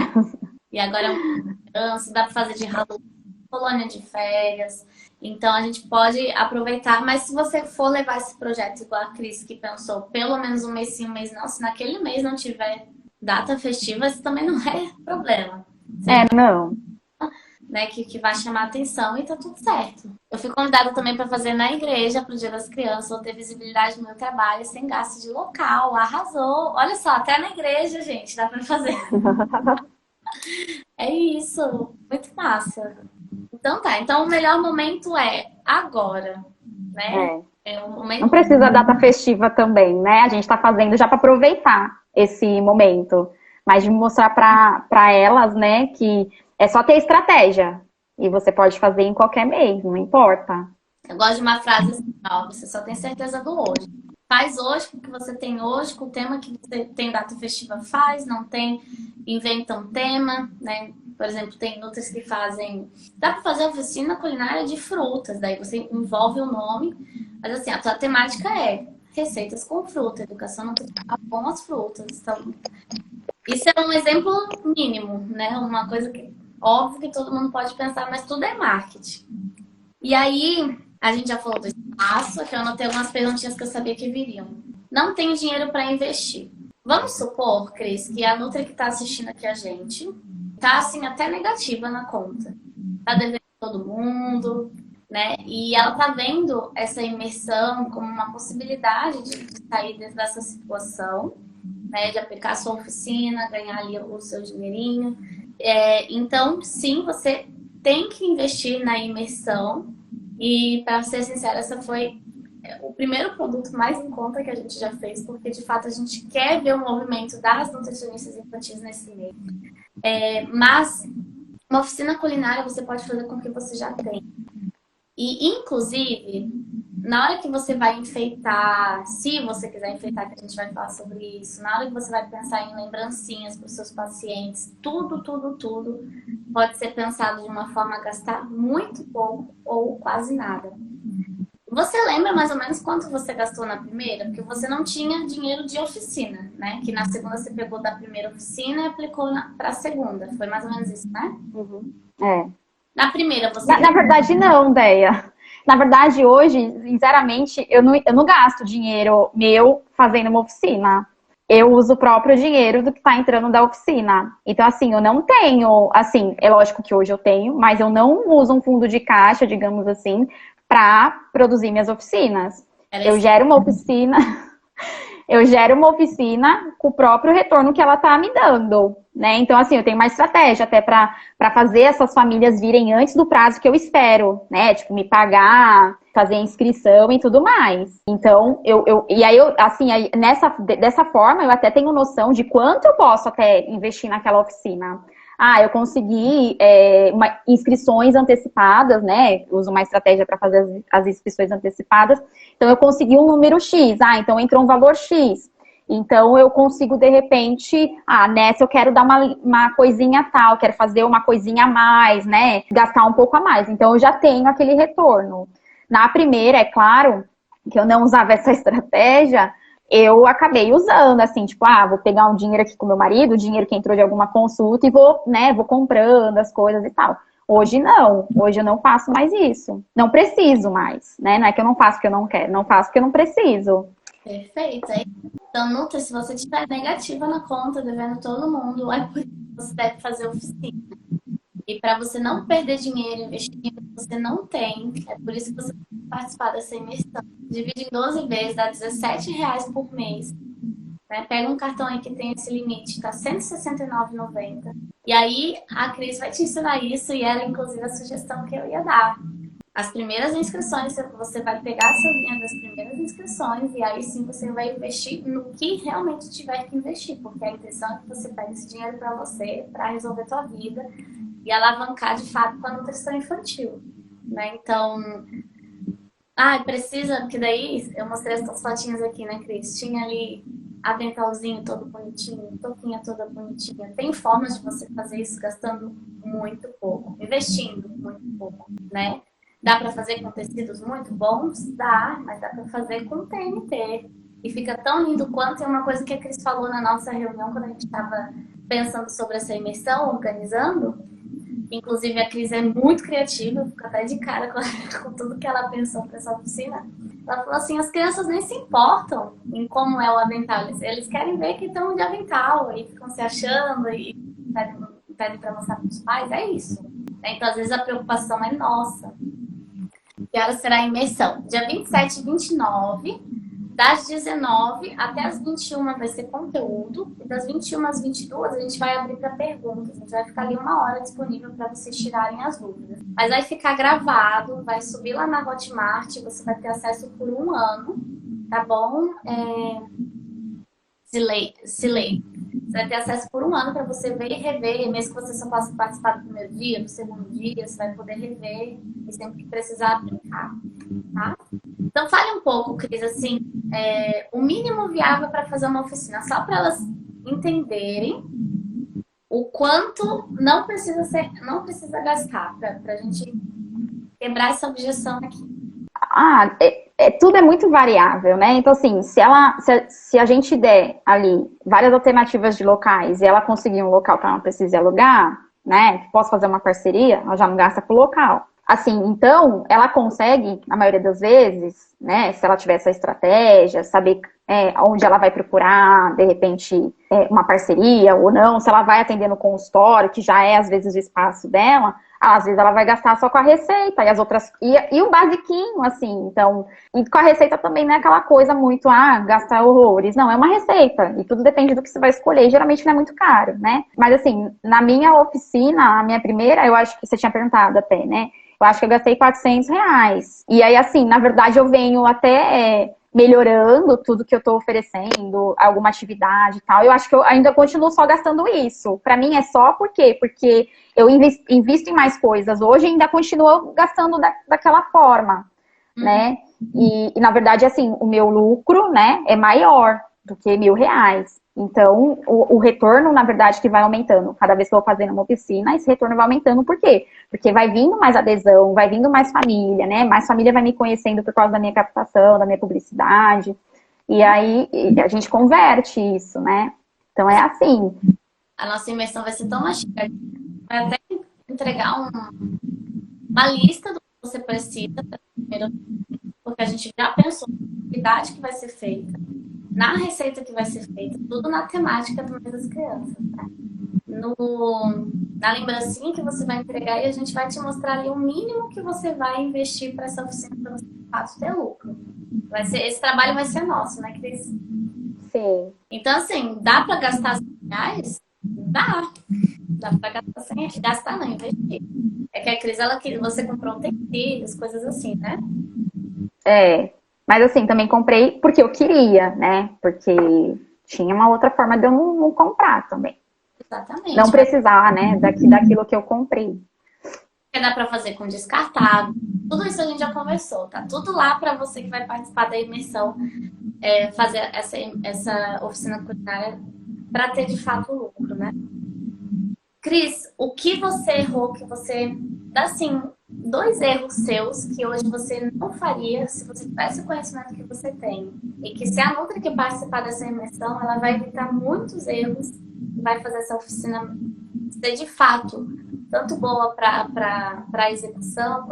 E agora é um descanso, dá para fazer de Halloween, colônia de férias. Então a gente pode aproveitar, mas se você for levar esse projeto igual a Cris, que pensou pelo menos um mês sim, um mês não, se naquele mês não tiver data festiva, isso também não é problema. Não. Né, que vai chamar atenção e tá tudo certo. Eu fui convidada também para fazer na igreja pro Dia das Crianças, vou ter visibilidade no meu trabalho, sem gasto de local, arrasou. Olha só, até na igreja, gente, dá para fazer. É isso, muito massa. Então tá, então o melhor momento é agora, né? É um momento... Não precisa da data festiva também, né? A gente tá fazendo já para aproveitar esse momento, mas de mostrar para elas, né, que é só ter estratégia e você pode fazer em qualquer mês, não importa. Eu gosto de uma frase assim, ó, você só tem certeza do hoje. Faz hoje com o que você tem hoje, com o tema que você tem data festiva, faz, não tem, inventa um tema, né? Por exemplo, tem outras que fazem... Dá para fazer oficina culinária de frutas, daí você envolve o nome, mas assim, a tua temática é receitas com fruta, educação nutricional com as frutas. Então, isso é um exemplo mínimo, né? Uma coisa que, óbvio que todo mundo pode pensar, mas tudo é marketing. E aí... A gente já falou do espaço, que eu anotei algumas perguntinhas que eu sabia que viriam. Não tem dinheiro para investir. Vamos supor, Cris, que a Nutri que está assistindo aqui a gente tá assim até negativa na conta. Tá devendo todo mundo, né? E ela tá vendo essa imersão como uma possibilidade de sair dessa situação, né? De aplicar a sua oficina, ganhar ali o seu dinheirinho. Então, sim, você tem que investir na imersão. E, para ser sincera, essa foi o primeiro produto mais em conta que a gente já fez, porque, de fato, a gente quer ver o movimento das nutricionistas infantis nesse meio. Mas, uma oficina culinária você pode fazer com o que você já tem. E, inclusive, na hora que você vai enfeitar, se você quiser enfeitar, que a gente vai falar sobre isso, na hora que você vai pensar em lembrancinhas para os seus pacientes, tudo pode ser pensado de uma forma a gastar muito pouco ou quase nada. Você lembra mais ou menos quanto você gastou na primeira? Porque você não tinha dinheiro de oficina, né? Que na segunda você pegou da primeira oficina e aplicou para a segunda. Foi mais ou menos isso, né? Uhum. Na primeira você... Na verdade, não, Deia. Na verdade, hoje, sinceramente, eu não gasto dinheiro meu fazendo uma oficina. Eu uso o próprio dinheiro do que está entrando da oficina. Então, assim, eu não tenho... Assim, é lógico que hoje eu tenho, mas eu não uso um fundo de caixa, digamos assim, para produzir minhas oficinas. Eu gero uma oficina... Eu gero uma oficina com o próprio retorno que ela tá me dando, né? Então, assim, eu tenho uma estratégia até para fazer essas famílias virem antes do prazo que eu espero, né? Tipo, me pagar, fazer a inscrição e tudo mais. Então, dessa forma, eu até tenho noção de quanto eu posso até investir naquela oficina. Eu consegui inscrições antecipadas, né? Uso uma estratégia para fazer as inscrições antecipadas. Então, eu consegui um número X. Então entrou um valor X. Então, eu consigo, de repente, nessa eu quero dar uma coisinha tal, quero fazer uma coisinha a mais, né? Gastar um pouco a mais. Então, eu já tenho aquele retorno. Na primeira, é claro, que eu não usava essa estratégia, eu acabei usando, assim, tipo, vou pegar um dinheiro aqui com meu marido, o dinheiro que entrou de alguma consulta e vou comprando as coisas e tal. Hoje não, hoje eu não faço mais isso. Não preciso mais, né? Não é que eu não faço porque eu não quero, não faço porque eu não preciso. Perfeito. Então, Nutri, se você tiver negativa na conta, devendo todo mundo, é por isso que você deve fazer oficina. E para você não perder dinheiro investindo que você não tem, é por isso que você tem que participar dessa imersão. Divide em 12 vezes, dá R$ 17 por mês. Né? Pega um cartão aí que tem esse limite, tá R$ 169,90. E aí a Cris vai te ensinar isso e era inclusive a sugestão que eu ia dar. As primeiras inscrições, você vai pegar seu dinheiro das primeiras inscrições e aí sim você vai investir no que realmente tiver que investir, porque a intenção é que você pegue esse dinheiro para você, para resolver a tua vida e alavancar de fato com a nutrição infantil, né? Então, precisa, porque daí eu mostrei essas fotinhas aqui, né, Cris? Tinha ali aventalzinho todo bonitinho, touquinha toda bonitinha. Tem formas de você fazer isso gastando muito pouco, investindo muito pouco, né? Dá para fazer com tecidos muito bons? Dá, mas dá para fazer com TNT. E fica tão lindo quanto. É uma coisa que a Cris falou na nossa reunião, quando a gente estava pensando sobre essa imersão, organizando. Inclusive, a Cris é muito criativa, eu fico até de cara com tudo que ela pensou para essa oficina. Ela falou assim, as crianças nem se importam em como é o avental. Eles querem ver que estão de avental e ficam se achando e pedem para mostrar para os pais. É isso. Então, às vezes, a preocupação é nossa. Que hora será a imersão? Dia 27 e 29, das 19 até as 21 vai ser conteúdo, e das 21 às 22 a gente vai abrir para perguntas. A gente vai ficar ali 1 hora disponível para vocês tirarem as dúvidas. Mas vai ficar gravado, vai subir lá na Hotmart, você vai ter acesso por 1 ano, tá bom? Silei. Você vai ter acesso por 1 ano para você ver e rever, mesmo que você só possa participar do primeiro dia, do segundo dia, você vai poder rever e sempre que precisar aplicar, tá? Então fale um pouco, Cris, assim, o mínimo viável para fazer uma oficina, só para elas entenderem o quanto não precisa gastar, para a gente quebrar essa objeção aqui. Tudo é muito variável, né? Então, assim, se a gente der ali várias alternativas de locais e ela conseguir um local que ela não precise alugar, né? Posso fazer uma parceria, ela já não gasta com o local. Assim, então, ela consegue, na maioria das vezes, né? Se ela tiver essa estratégia, saber onde ela vai procurar, de repente, uma parceria ou não, se ela vai atender no consultório, que já é, às vezes, o espaço dela, às vezes ela vai gastar só com a receita e as outras. E o basiquinho, assim, então. E com a receita também não é aquela coisa muito, gastar horrores. Não, é uma receita. E tudo depende do que você vai escolher. E geralmente não é muito caro, né? Mas, assim, na minha oficina, a minha primeira, eu acho que você tinha perguntado até, né? Eu acho que eu gastei R$ 400. E aí, assim, na verdade, eu venho até melhorando tudo que eu tô oferecendo, alguma atividade e tal. Eu acho que eu ainda continuo só gastando isso. Pra mim é só por quê? Porque eu invisto em mais coisas hoje e ainda continuo gastando daquela forma, né? E, na verdade, assim, o meu lucro, né, é maior do que R$ 1.000. Então, o retorno, na verdade, que vai aumentando. Cada vez que eu vou fazendo uma oficina, esse retorno vai aumentando. Por quê? Porque vai vindo mais adesão, vai vindo mais família, né? Mais família vai me conhecendo por causa da minha captação, da minha publicidade. E aí, a gente converte isso, né? Então, é assim. A nossa imersão vai ser tão mastigada. Vai até entregar uma lista do que você precisa, porque a gente já pensou na atividade que vai ser feita, na receita que vai ser feita, tudo na temática do mês das crianças, tá? Na lembrancinha que você vai entregar e a gente vai te mostrar ali o mínimo que você vai investir para essa oficina para você de fato ter lucro. Esse trabalho vai ser nosso, né, Cris? Sim. Então, assim, dá para gastar R$ 100? Dá para gastar R$ 100, gastar não, investir. É que a Cris, você comprou utensílios, coisas assim, né? Mas assim, também comprei porque eu queria, né? Porque tinha uma outra forma de eu não comprar também. Exatamente. Não precisar, né, daquilo que eu comprei. Dá para fazer com descartável. Tudo isso a gente já conversou, tá? Tudo lá para você que vai participar da imersão, fazer essa oficina culinária para ter de fato lucro, né? Cris, o que você errou, que você dá assim, 2 erros seus que hoje você não faria se você tivesse o conhecimento que você tem. E que se a Nutri que participar dessa imersão, ela vai evitar muitos erros e vai fazer essa oficina ser de fato tanto boa para a execução,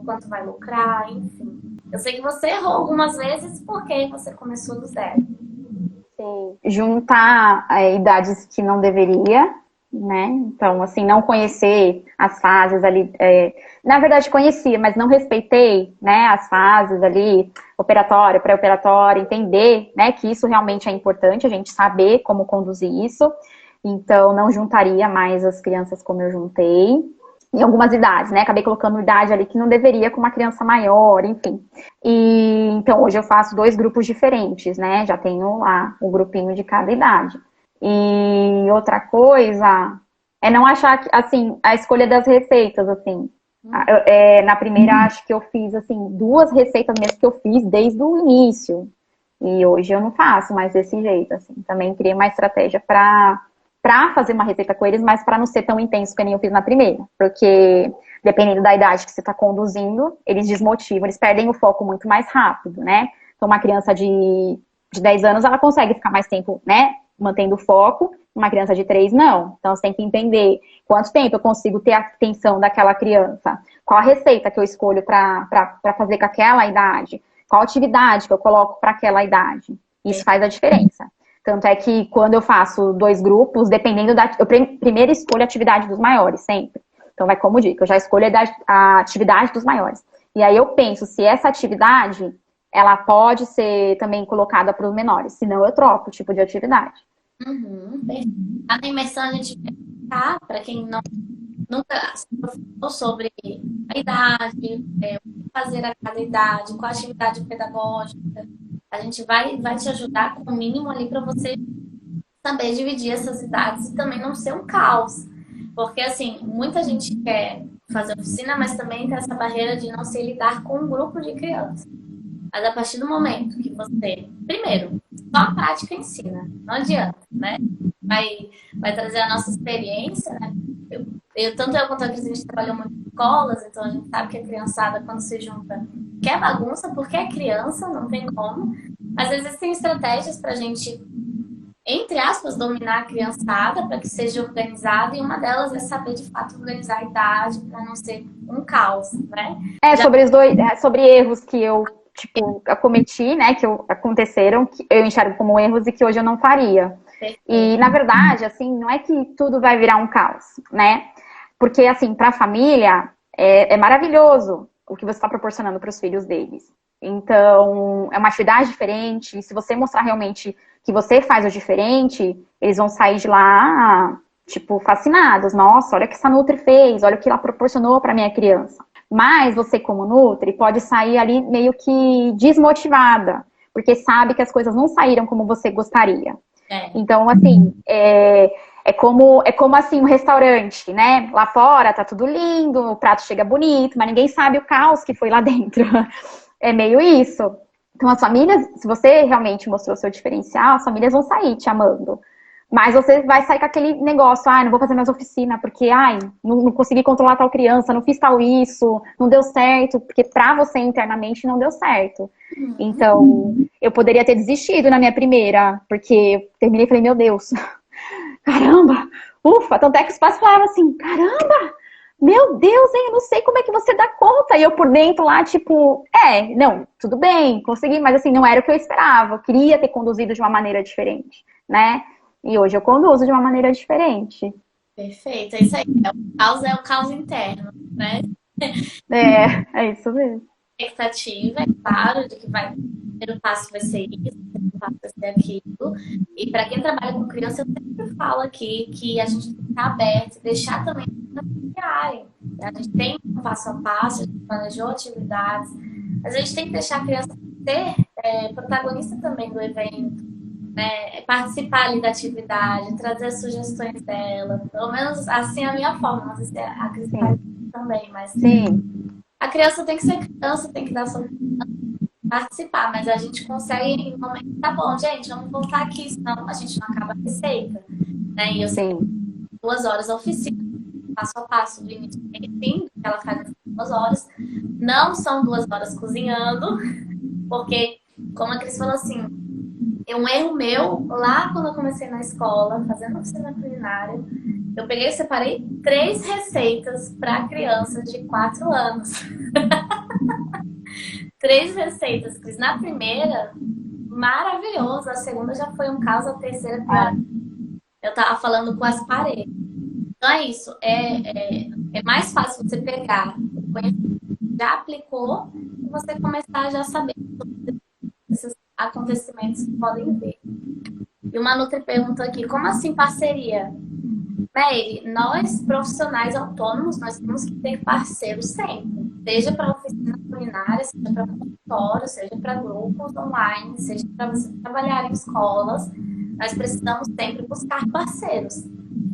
quanto vai lucrar, enfim. Eu sei que você errou algumas vezes porque você começou do zero. Sim. Juntar idades que não deveria, né? Então, assim, não conhecer as fases ali. Na verdade, conhecia, mas não respeitei, né? As fases ali, operatória, pré-operatória, entender, né? Que isso realmente é importante, a gente saber como conduzir isso. Então, não juntaria mais as crianças como eu juntei. Em algumas idades, né? Acabei colocando idade ali que não deveria com uma criança maior, enfim. E então hoje eu faço 2 grupos diferentes, né? Já tenho lá um grupinho de cada idade. E outra coisa é não achar que, assim, a escolha das receitas, assim. Na primeira, acho que eu fiz, assim, 2 receitas mesmo que eu fiz desde o início. E hoje eu não faço mais desse jeito, assim. Também criei uma estratégia para fazer uma receita com eles, mas para não ser tão intenso que nem eu fiz na primeira. Porque, dependendo da idade que você está conduzindo, eles desmotivam, eles perdem o foco muito mais rápido, né? Então, uma criança de 10 anos, ela consegue ficar mais tempo, né? Mantendo o foco. Uma criança de 3, não. Então, você tem que entender quanto tempo eu consigo ter a atenção daquela criança. Qual a receita que eu escolho para fazer com aquela idade. Qual atividade que eu coloco para aquela idade. Isso faz a diferença. Tanto é que quando eu faço 2 grupos, dependendo da... Eu primeiro escolho a atividade dos maiores, sempre. Então vai como dica, eu já escolho a atividade dos maiores. E aí eu penso se essa atividade, ela pode ser também colocada para os menores. Senão eu troco o tipo de atividade. Na imersão a gente vai para quem nunca se aprofundou sobre a idade, o que fazer a cada idade, qual a atividade pedagógica. A gente vai te ajudar com o mínimo ali para você saber dividir essas idades e também não ser um caos. Porque, assim, muita gente quer fazer oficina, mas também tem essa barreira de não se lidar com um grupo de crianças. Mas a partir do momento que você, primeiro, só a prática ensina, não adianta, né? Vai trazer a nossa experiência, né? Tanto eu quanto a Cris, a gente trabalhou muito em escolas, então a gente sabe que a criançada, quando se junta, quer bagunça, porque é criança, não tem como. Mas existem estratégias para a gente, entre aspas, dominar a criançada para que seja organizada, e uma delas é saber, de fato, organizar a idade para não ser um caos, né? Sobre erros que eu cometi, né, que aconteceram, que eu enxergo como erros e que hoje eu não faria. E, na verdade, assim, não é que tudo vai virar um caos, né? Porque, assim, para a família, é maravilhoso o que você está proporcionando para os filhos deles. Então, é uma atividade diferente, e se você mostrar realmente que você faz o diferente, eles vão sair de lá, fascinados. Nossa, olha o que essa Nutri fez, olha o que ela proporcionou para minha criança. Mas você, como Nutri, pode sair ali meio que desmotivada, porque sabe que as coisas não saíram como você gostaria. Então, assim, é como assim, um restaurante, né? Lá fora tá tudo lindo, o prato chega bonito, mas ninguém sabe o caos que foi lá dentro. É meio isso. Então, as famílias, se você realmente mostrou o seu diferencial, as famílias vão sair te amando. Mas você vai sair com aquele negócio, não vou fazer mais oficina, porque, não consegui controlar tal criança, não fiz tal isso, não deu certo, porque pra você internamente não deu certo. Então, eu poderia ter desistido na minha primeira, porque eu terminei e falei, meu Deus, caramba, ufa, tanto é que os pais falavam assim, caramba, meu Deus, hein, eu não sei como é que você dá conta. E eu por dentro lá, não, tudo bem, consegui, mas assim, não era o que eu esperava, eu queria ter conduzido de uma maneira diferente, né? E hoje eu conduzo de uma maneira diferente. Perfeito, é isso aí. É o caos interno, né? É isso mesmo. Expectativa, é claro, de que o primeiro passo vai ser isso, o segundo passo vai ser aquilo. E para quem trabalha com criança, eu sempre falo aqui que a gente tem que estar aberto, deixar também elas criarem. A gente tem um passo a passo, a gente planejou atividades, mas a gente tem que deixar a criança ser protagonista também do evento. Né, participar ali da atividade, trazer as sugestões dela, pelo menos assim é a minha forma, não sei se a Cris faz também, mas sim. A criança tem que ser criança, tem que dar sua participar, mas a gente consegue em momento, tá bom, gente, vamos voltar aqui, senão a gente não acaba a receita, né? E eu sei 2 horas a oficina, passo a passo, do início ao fim, que ela faz em 2 horas, não são 2 horas cozinhando, porque, como a Cris falou assim, um erro meu, lá quando eu comecei na escola, fazendo oficina culinária, eu peguei e separei 3 receitas para crianças de 4 anos. 3 receitas, Cris. Na primeira, maravilhoso. A segunda já foi um caos, a terceira pior. Eu tava falando com as paredes. Então é isso. É mais fácil você pegar o conhecimento que já aplicou e você começar a já saber esses acontecimentos que podem vir. E uma Nutri perguntou aqui, como assim parceria? Meire, nós profissionais autônomos, nós temos que ter parceiros sempre. Seja para oficina culinária, seja para consultório, seja para grupos online, seja para você trabalhar em escolas. Nós precisamos sempre buscar parceiros,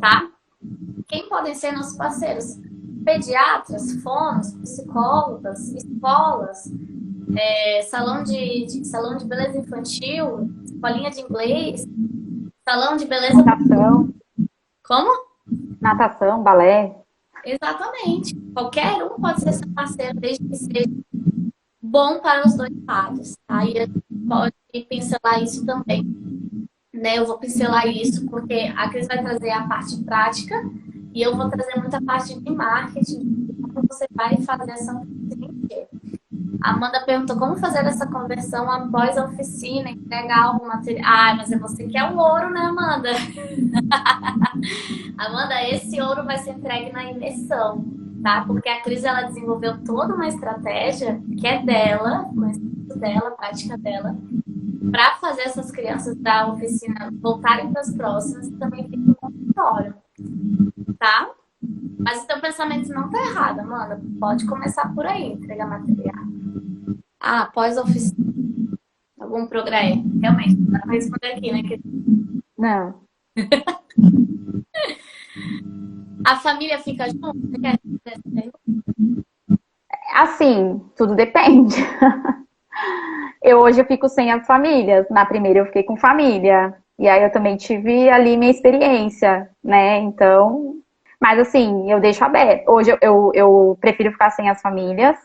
tá? Quem podem ser nossos parceiros? Pediatras, fonos, psicólogas, escolas, salão de beleza infantil, escolinha de inglês, salão de beleza... Natação. Como? Natação, balé. Exatamente. Qualquer um pode ser seu parceiro, desde que seja bom para os dois lados. Aí a gente pode pincelar isso também. Né? Eu vou pincelar isso porque a Cris vai trazer a parte prática e eu vou trazer muita parte de marketing, como você vai fazer essa oficina. A Amanda perguntou como fazer essa conversão após a oficina, entregar algum material. Ah, mas é você que é o ouro, né, Amanda? Amanda, esse ouro vai ser entregue na imersão, tá? Porque a Cris, ela desenvolveu toda uma estratégia que é dela, uma estratégia dela, prática dela, para fazer essas crianças da oficina voltarem para as próximas e também vir no consultório, tá? Mas o teu pensamento não tá errado, Amanda. Pode começar por aí, entregar material. Ah, após a oficina. Algum programa? Realmente, não dá pra responder aqui, né? Não. A família fica junto? Você quer responder essa pergunta? Assim, tudo depende. Hoje eu fico sem as famílias. Na primeira eu fiquei com família. E aí eu também tive ali minha experiência, né? Então... Mas assim, eu deixo aberto. Hoje eu prefiro ficar sem as famílias,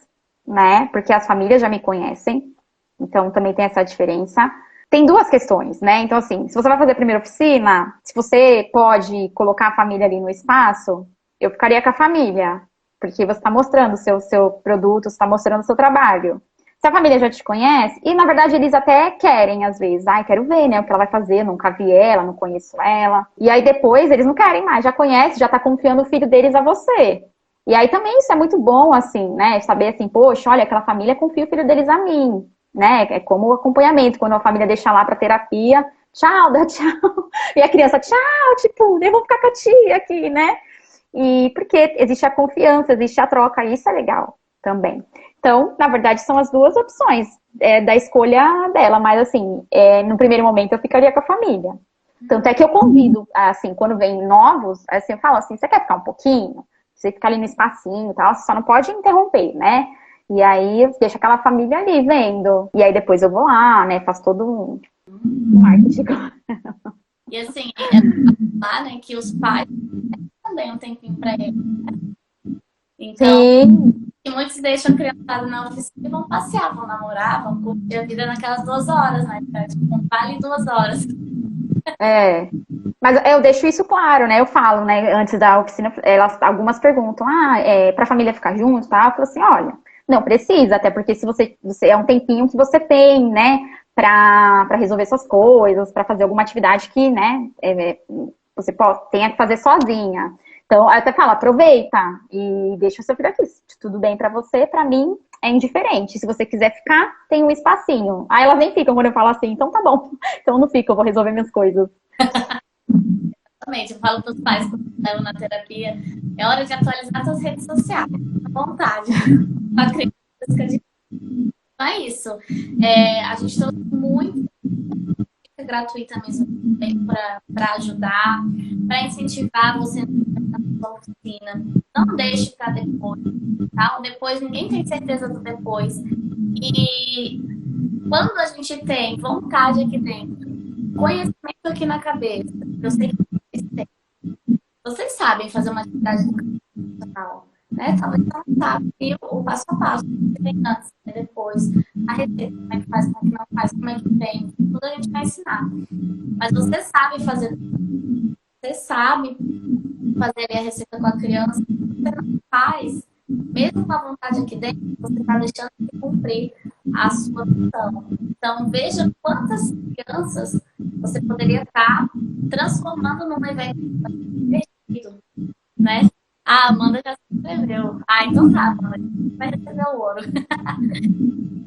né? Porque as famílias já me conhecem. Então também tem essa diferença. Tem duas questões, né? Então assim, se você vai fazer a primeira oficina, se você pode colocar a família ali no espaço, eu ficaria com a família. Porque você está mostrando o seu produto, você está mostrando o seu trabalho. Se a família já te conhece, e na verdade eles até querem, às vezes, quero ver, né, o que ela vai fazer, nunca vi ela, não conheço ela. E aí depois eles não querem mais, já conhece, já tá confiando o filho deles a você. E aí também isso é muito bom, assim, né, saber assim, poxa, olha, aquela família confia o filho deles a mim, né, é como o acompanhamento, quando a família deixa lá pra terapia, tchau, dá tchau, e a criança, tchau, tipo, eu vou ficar com a tia aqui, né, e porque existe a confiança, existe a troca, isso é legal também. Então, na verdade, são as duas opções da escolha dela, mas assim, no primeiro momento eu ficaria com a família. Tanto é que eu convido, assim, quando vem novos, assim, eu falo assim, você quer ficar um pouquinho? Você fica ali no espacinho e tal, você só não pode interromper, né? E aí eu deixo aquela família ali vendo. E aí depois eu vou lá, né, faço todo um marketing. E assim, lá, né, que os pais também um tempinho pra eles, né? Então, sim. E muitos deixam a criançada na oficina e vão passear, vão namorar, vão curtir a vida naquelas 2 horas, né? Tipo, vale 2 horas. Mas eu deixo isso claro, né? Eu falo, né? Antes da oficina, algumas perguntam, pra família ficar junto, tá? Eu falo assim, olha, não precisa, até porque se você é um tempinho que você tem, né? Pra resolver suas coisas, pra fazer alguma atividade que, né? Você tenha que fazer sozinha. Então, eu até falo, aproveita e deixa o seu filho aqui. Se tudo bem pra você, pra mim é indiferente. Se você quiser ficar, tem um espacinho. Aí elas nem ficam quando eu falo assim, então tá bom. Então não fica, eu vou resolver minhas coisas. Exatamente, eu falo pros pais quando estão na terapia, é hora de atualizar suas redes sociais, à vontade. A criança Então é isso. A gente trouxe muito gratuita mesmo para ajudar, para incentivar você na sua oficina. Não deixe para depois, tá? O depois, ninguém tem certeza do depois. E quando a gente tem vontade aqui dentro, conhecimento aqui na cabeça, eu sei que vocês têm. Vocês sabem fazer uma atividade educacional, né? Talvez não sabe o passo a passo, que tem antes e depois, a receita, como é que faz, como é que não faz, como é que tem, tudo a gente vai ensinar. Mas você sabe fazer, você sabe fazer a receita com a criança, você não faz, mesmo com a vontade aqui dentro, você está deixando de cumprir a sua missão. Então, veja quantas crianças você poderia estar transformando num evento divertido, né? Ah, a Amanda já se inscreveu. Ah, então tá, Amanda, vai receber o ouro.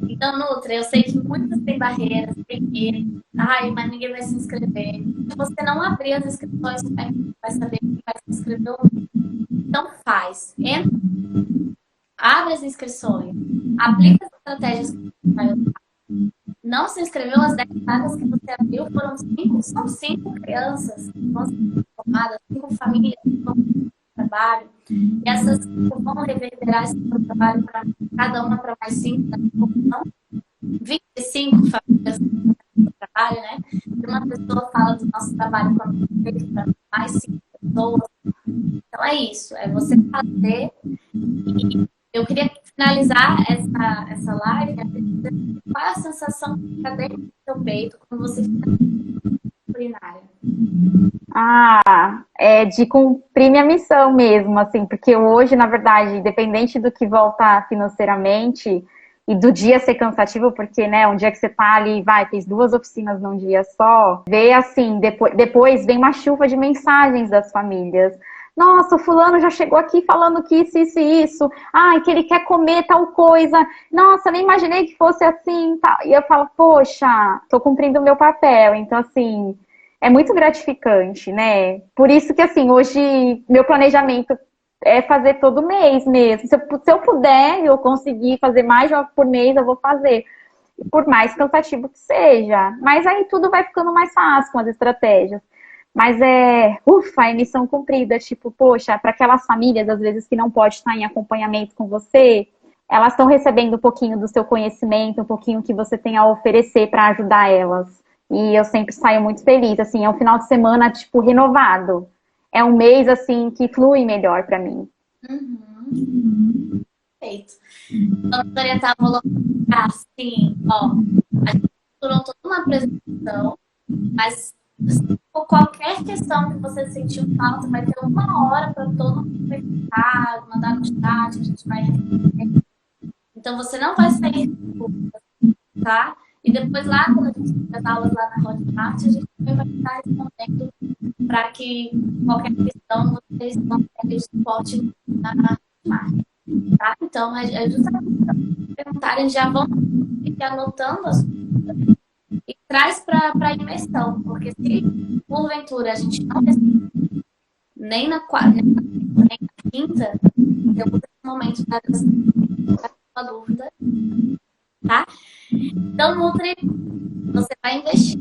Então, Nutri, eu sei que muitas têm barreiras, têm medo. Ai, mas ninguém vai se inscrever. Se você não abrir as inscrições, você vai saber quem vai se inscrever ou não. Então, faz. Entra, abre as inscrições, aplica as estratégias que você vai usar. Não se inscreveu, as 10 vagas que você abriu foram 5, são 5 crianças que vão ser formadas, 5 famílias que vão ter trabalho. E essas 5 vão reverberar esse trabalho para cada uma para mais 5, não 25 famílias do trabalho, né? E uma pessoa fala do nosso trabalho quando fez para mais 5 pessoas. Então é isso, é você fazer. E eu queria finalizar essa live, qual é a sensação que fica dentro do seu peito quando você fica culinária? Ah, é de cumprir minha missão mesmo, assim, porque hoje, na verdade, independente do que voltar financeiramente e do dia ser cansativo, porque, né, um dia que você tá ali, fez 2 oficinas num dia só, vê assim, depois vem uma chuva de mensagens das famílias. Nossa, o fulano já chegou aqui falando que isso e isso. Ai, que ele quer comer tal coisa. Nossa, nem imaginei que fosse assim. Tal. E eu falo, poxa, tô cumprindo o meu papel. Então, assim, é muito gratificante, né? Por isso que, assim, hoje meu planejamento é fazer todo mês mesmo. Se eu puder, eu conseguir fazer mais jogos por mês, eu vou fazer. Por mais cansativo que seja. Mas aí tudo vai ficando mais fácil com as estratégias. Mas é missão cumprida. Tipo, poxa, para aquelas famílias, às vezes, que não pode estar em acompanhamento com você, elas estão recebendo um pouquinho do seu conhecimento, um pouquinho que você tem a oferecer para ajudar elas. E eu sempre saio muito feliz, assim, é um final de semana, tipo, renovado. É um mês, assim, que flui melhor para mim. Uhum. Perfeito. Então, a Vitória estava colocando assim, ó, a gente durou toda uma apresentação, mas por qualquer questão que você sentiu falta, vai ter 1 hora para todo mundo verificar, mandar no chat, a gente vai responder. Então, você não vai sair dúvidas, tá? E depois lá, quando a gente tiver as aulas lá na Hotmart, a gente vai estar respondendo para que qualquer questão vocês não tenham suporte na Hotmart, tá? Então, é justamente para perguntarem, já vão ir anotando as dúvidas e traz para a imersão, porque se porventura a gente não recebe nem na quarta, nem na quinta, eu vou ter um momento para a dúvida, tá? Então, Nutri, você vai investir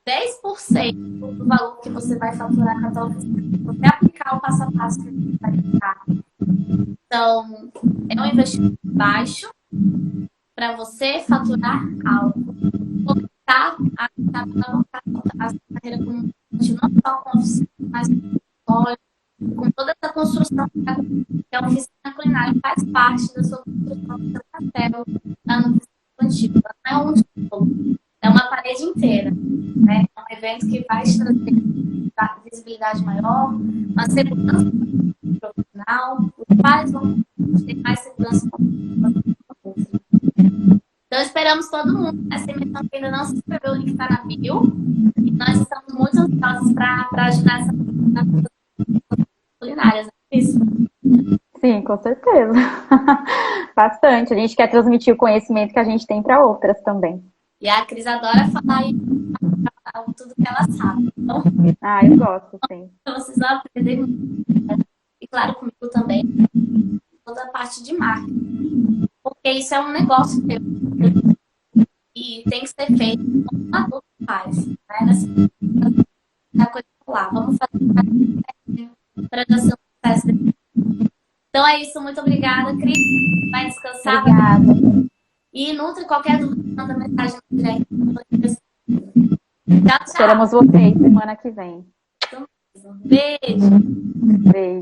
10% do valor que você vai faturar com a tua oficina. Se você aplicar o passo a passo que a gente vai aplicar. Então, é um investimento baixo para você faturar algo. Voltar a carreira como não só com a oficina, mas com toda essa construção que a oficina culinária faz parte da sua construção do seu papel na oficina infantil. Não é um tijolo, é uma parede inteira. Né? É um evento que vai te trazer visibilidade maior, uma segurança profissional, os pais vão ter mais segurança profissional. Então, esperamos todo mundo. Essa emissão que ainda não se inscreveu, o link está na bio. E nós estamos muito ansiosos para ajudar essa culinárias. É isso? Sim, com certeza. Bastante. A gente quer transmitir o conhecimento que a gente tem para outras também. E a Cris adora falar tudo que ela sabe. Então, eu gosto, sim. Vocês vão aprender muito. E claro, comigo também. Toda a parte de marketing. Porque isso é um negócio teu. E tem que ser feito como um adulto faz. Né? Nessa coisa lá. Vamos fazer para dar seu sucesso. Então é isso. Muito obrigada, Cris. Vai descansar. Obrigada. E Nutri, qualquer dúvida, manda mensagem no direct. Tchau, tchau. Esperamos vocês semana que vem. Beijo. Beijo.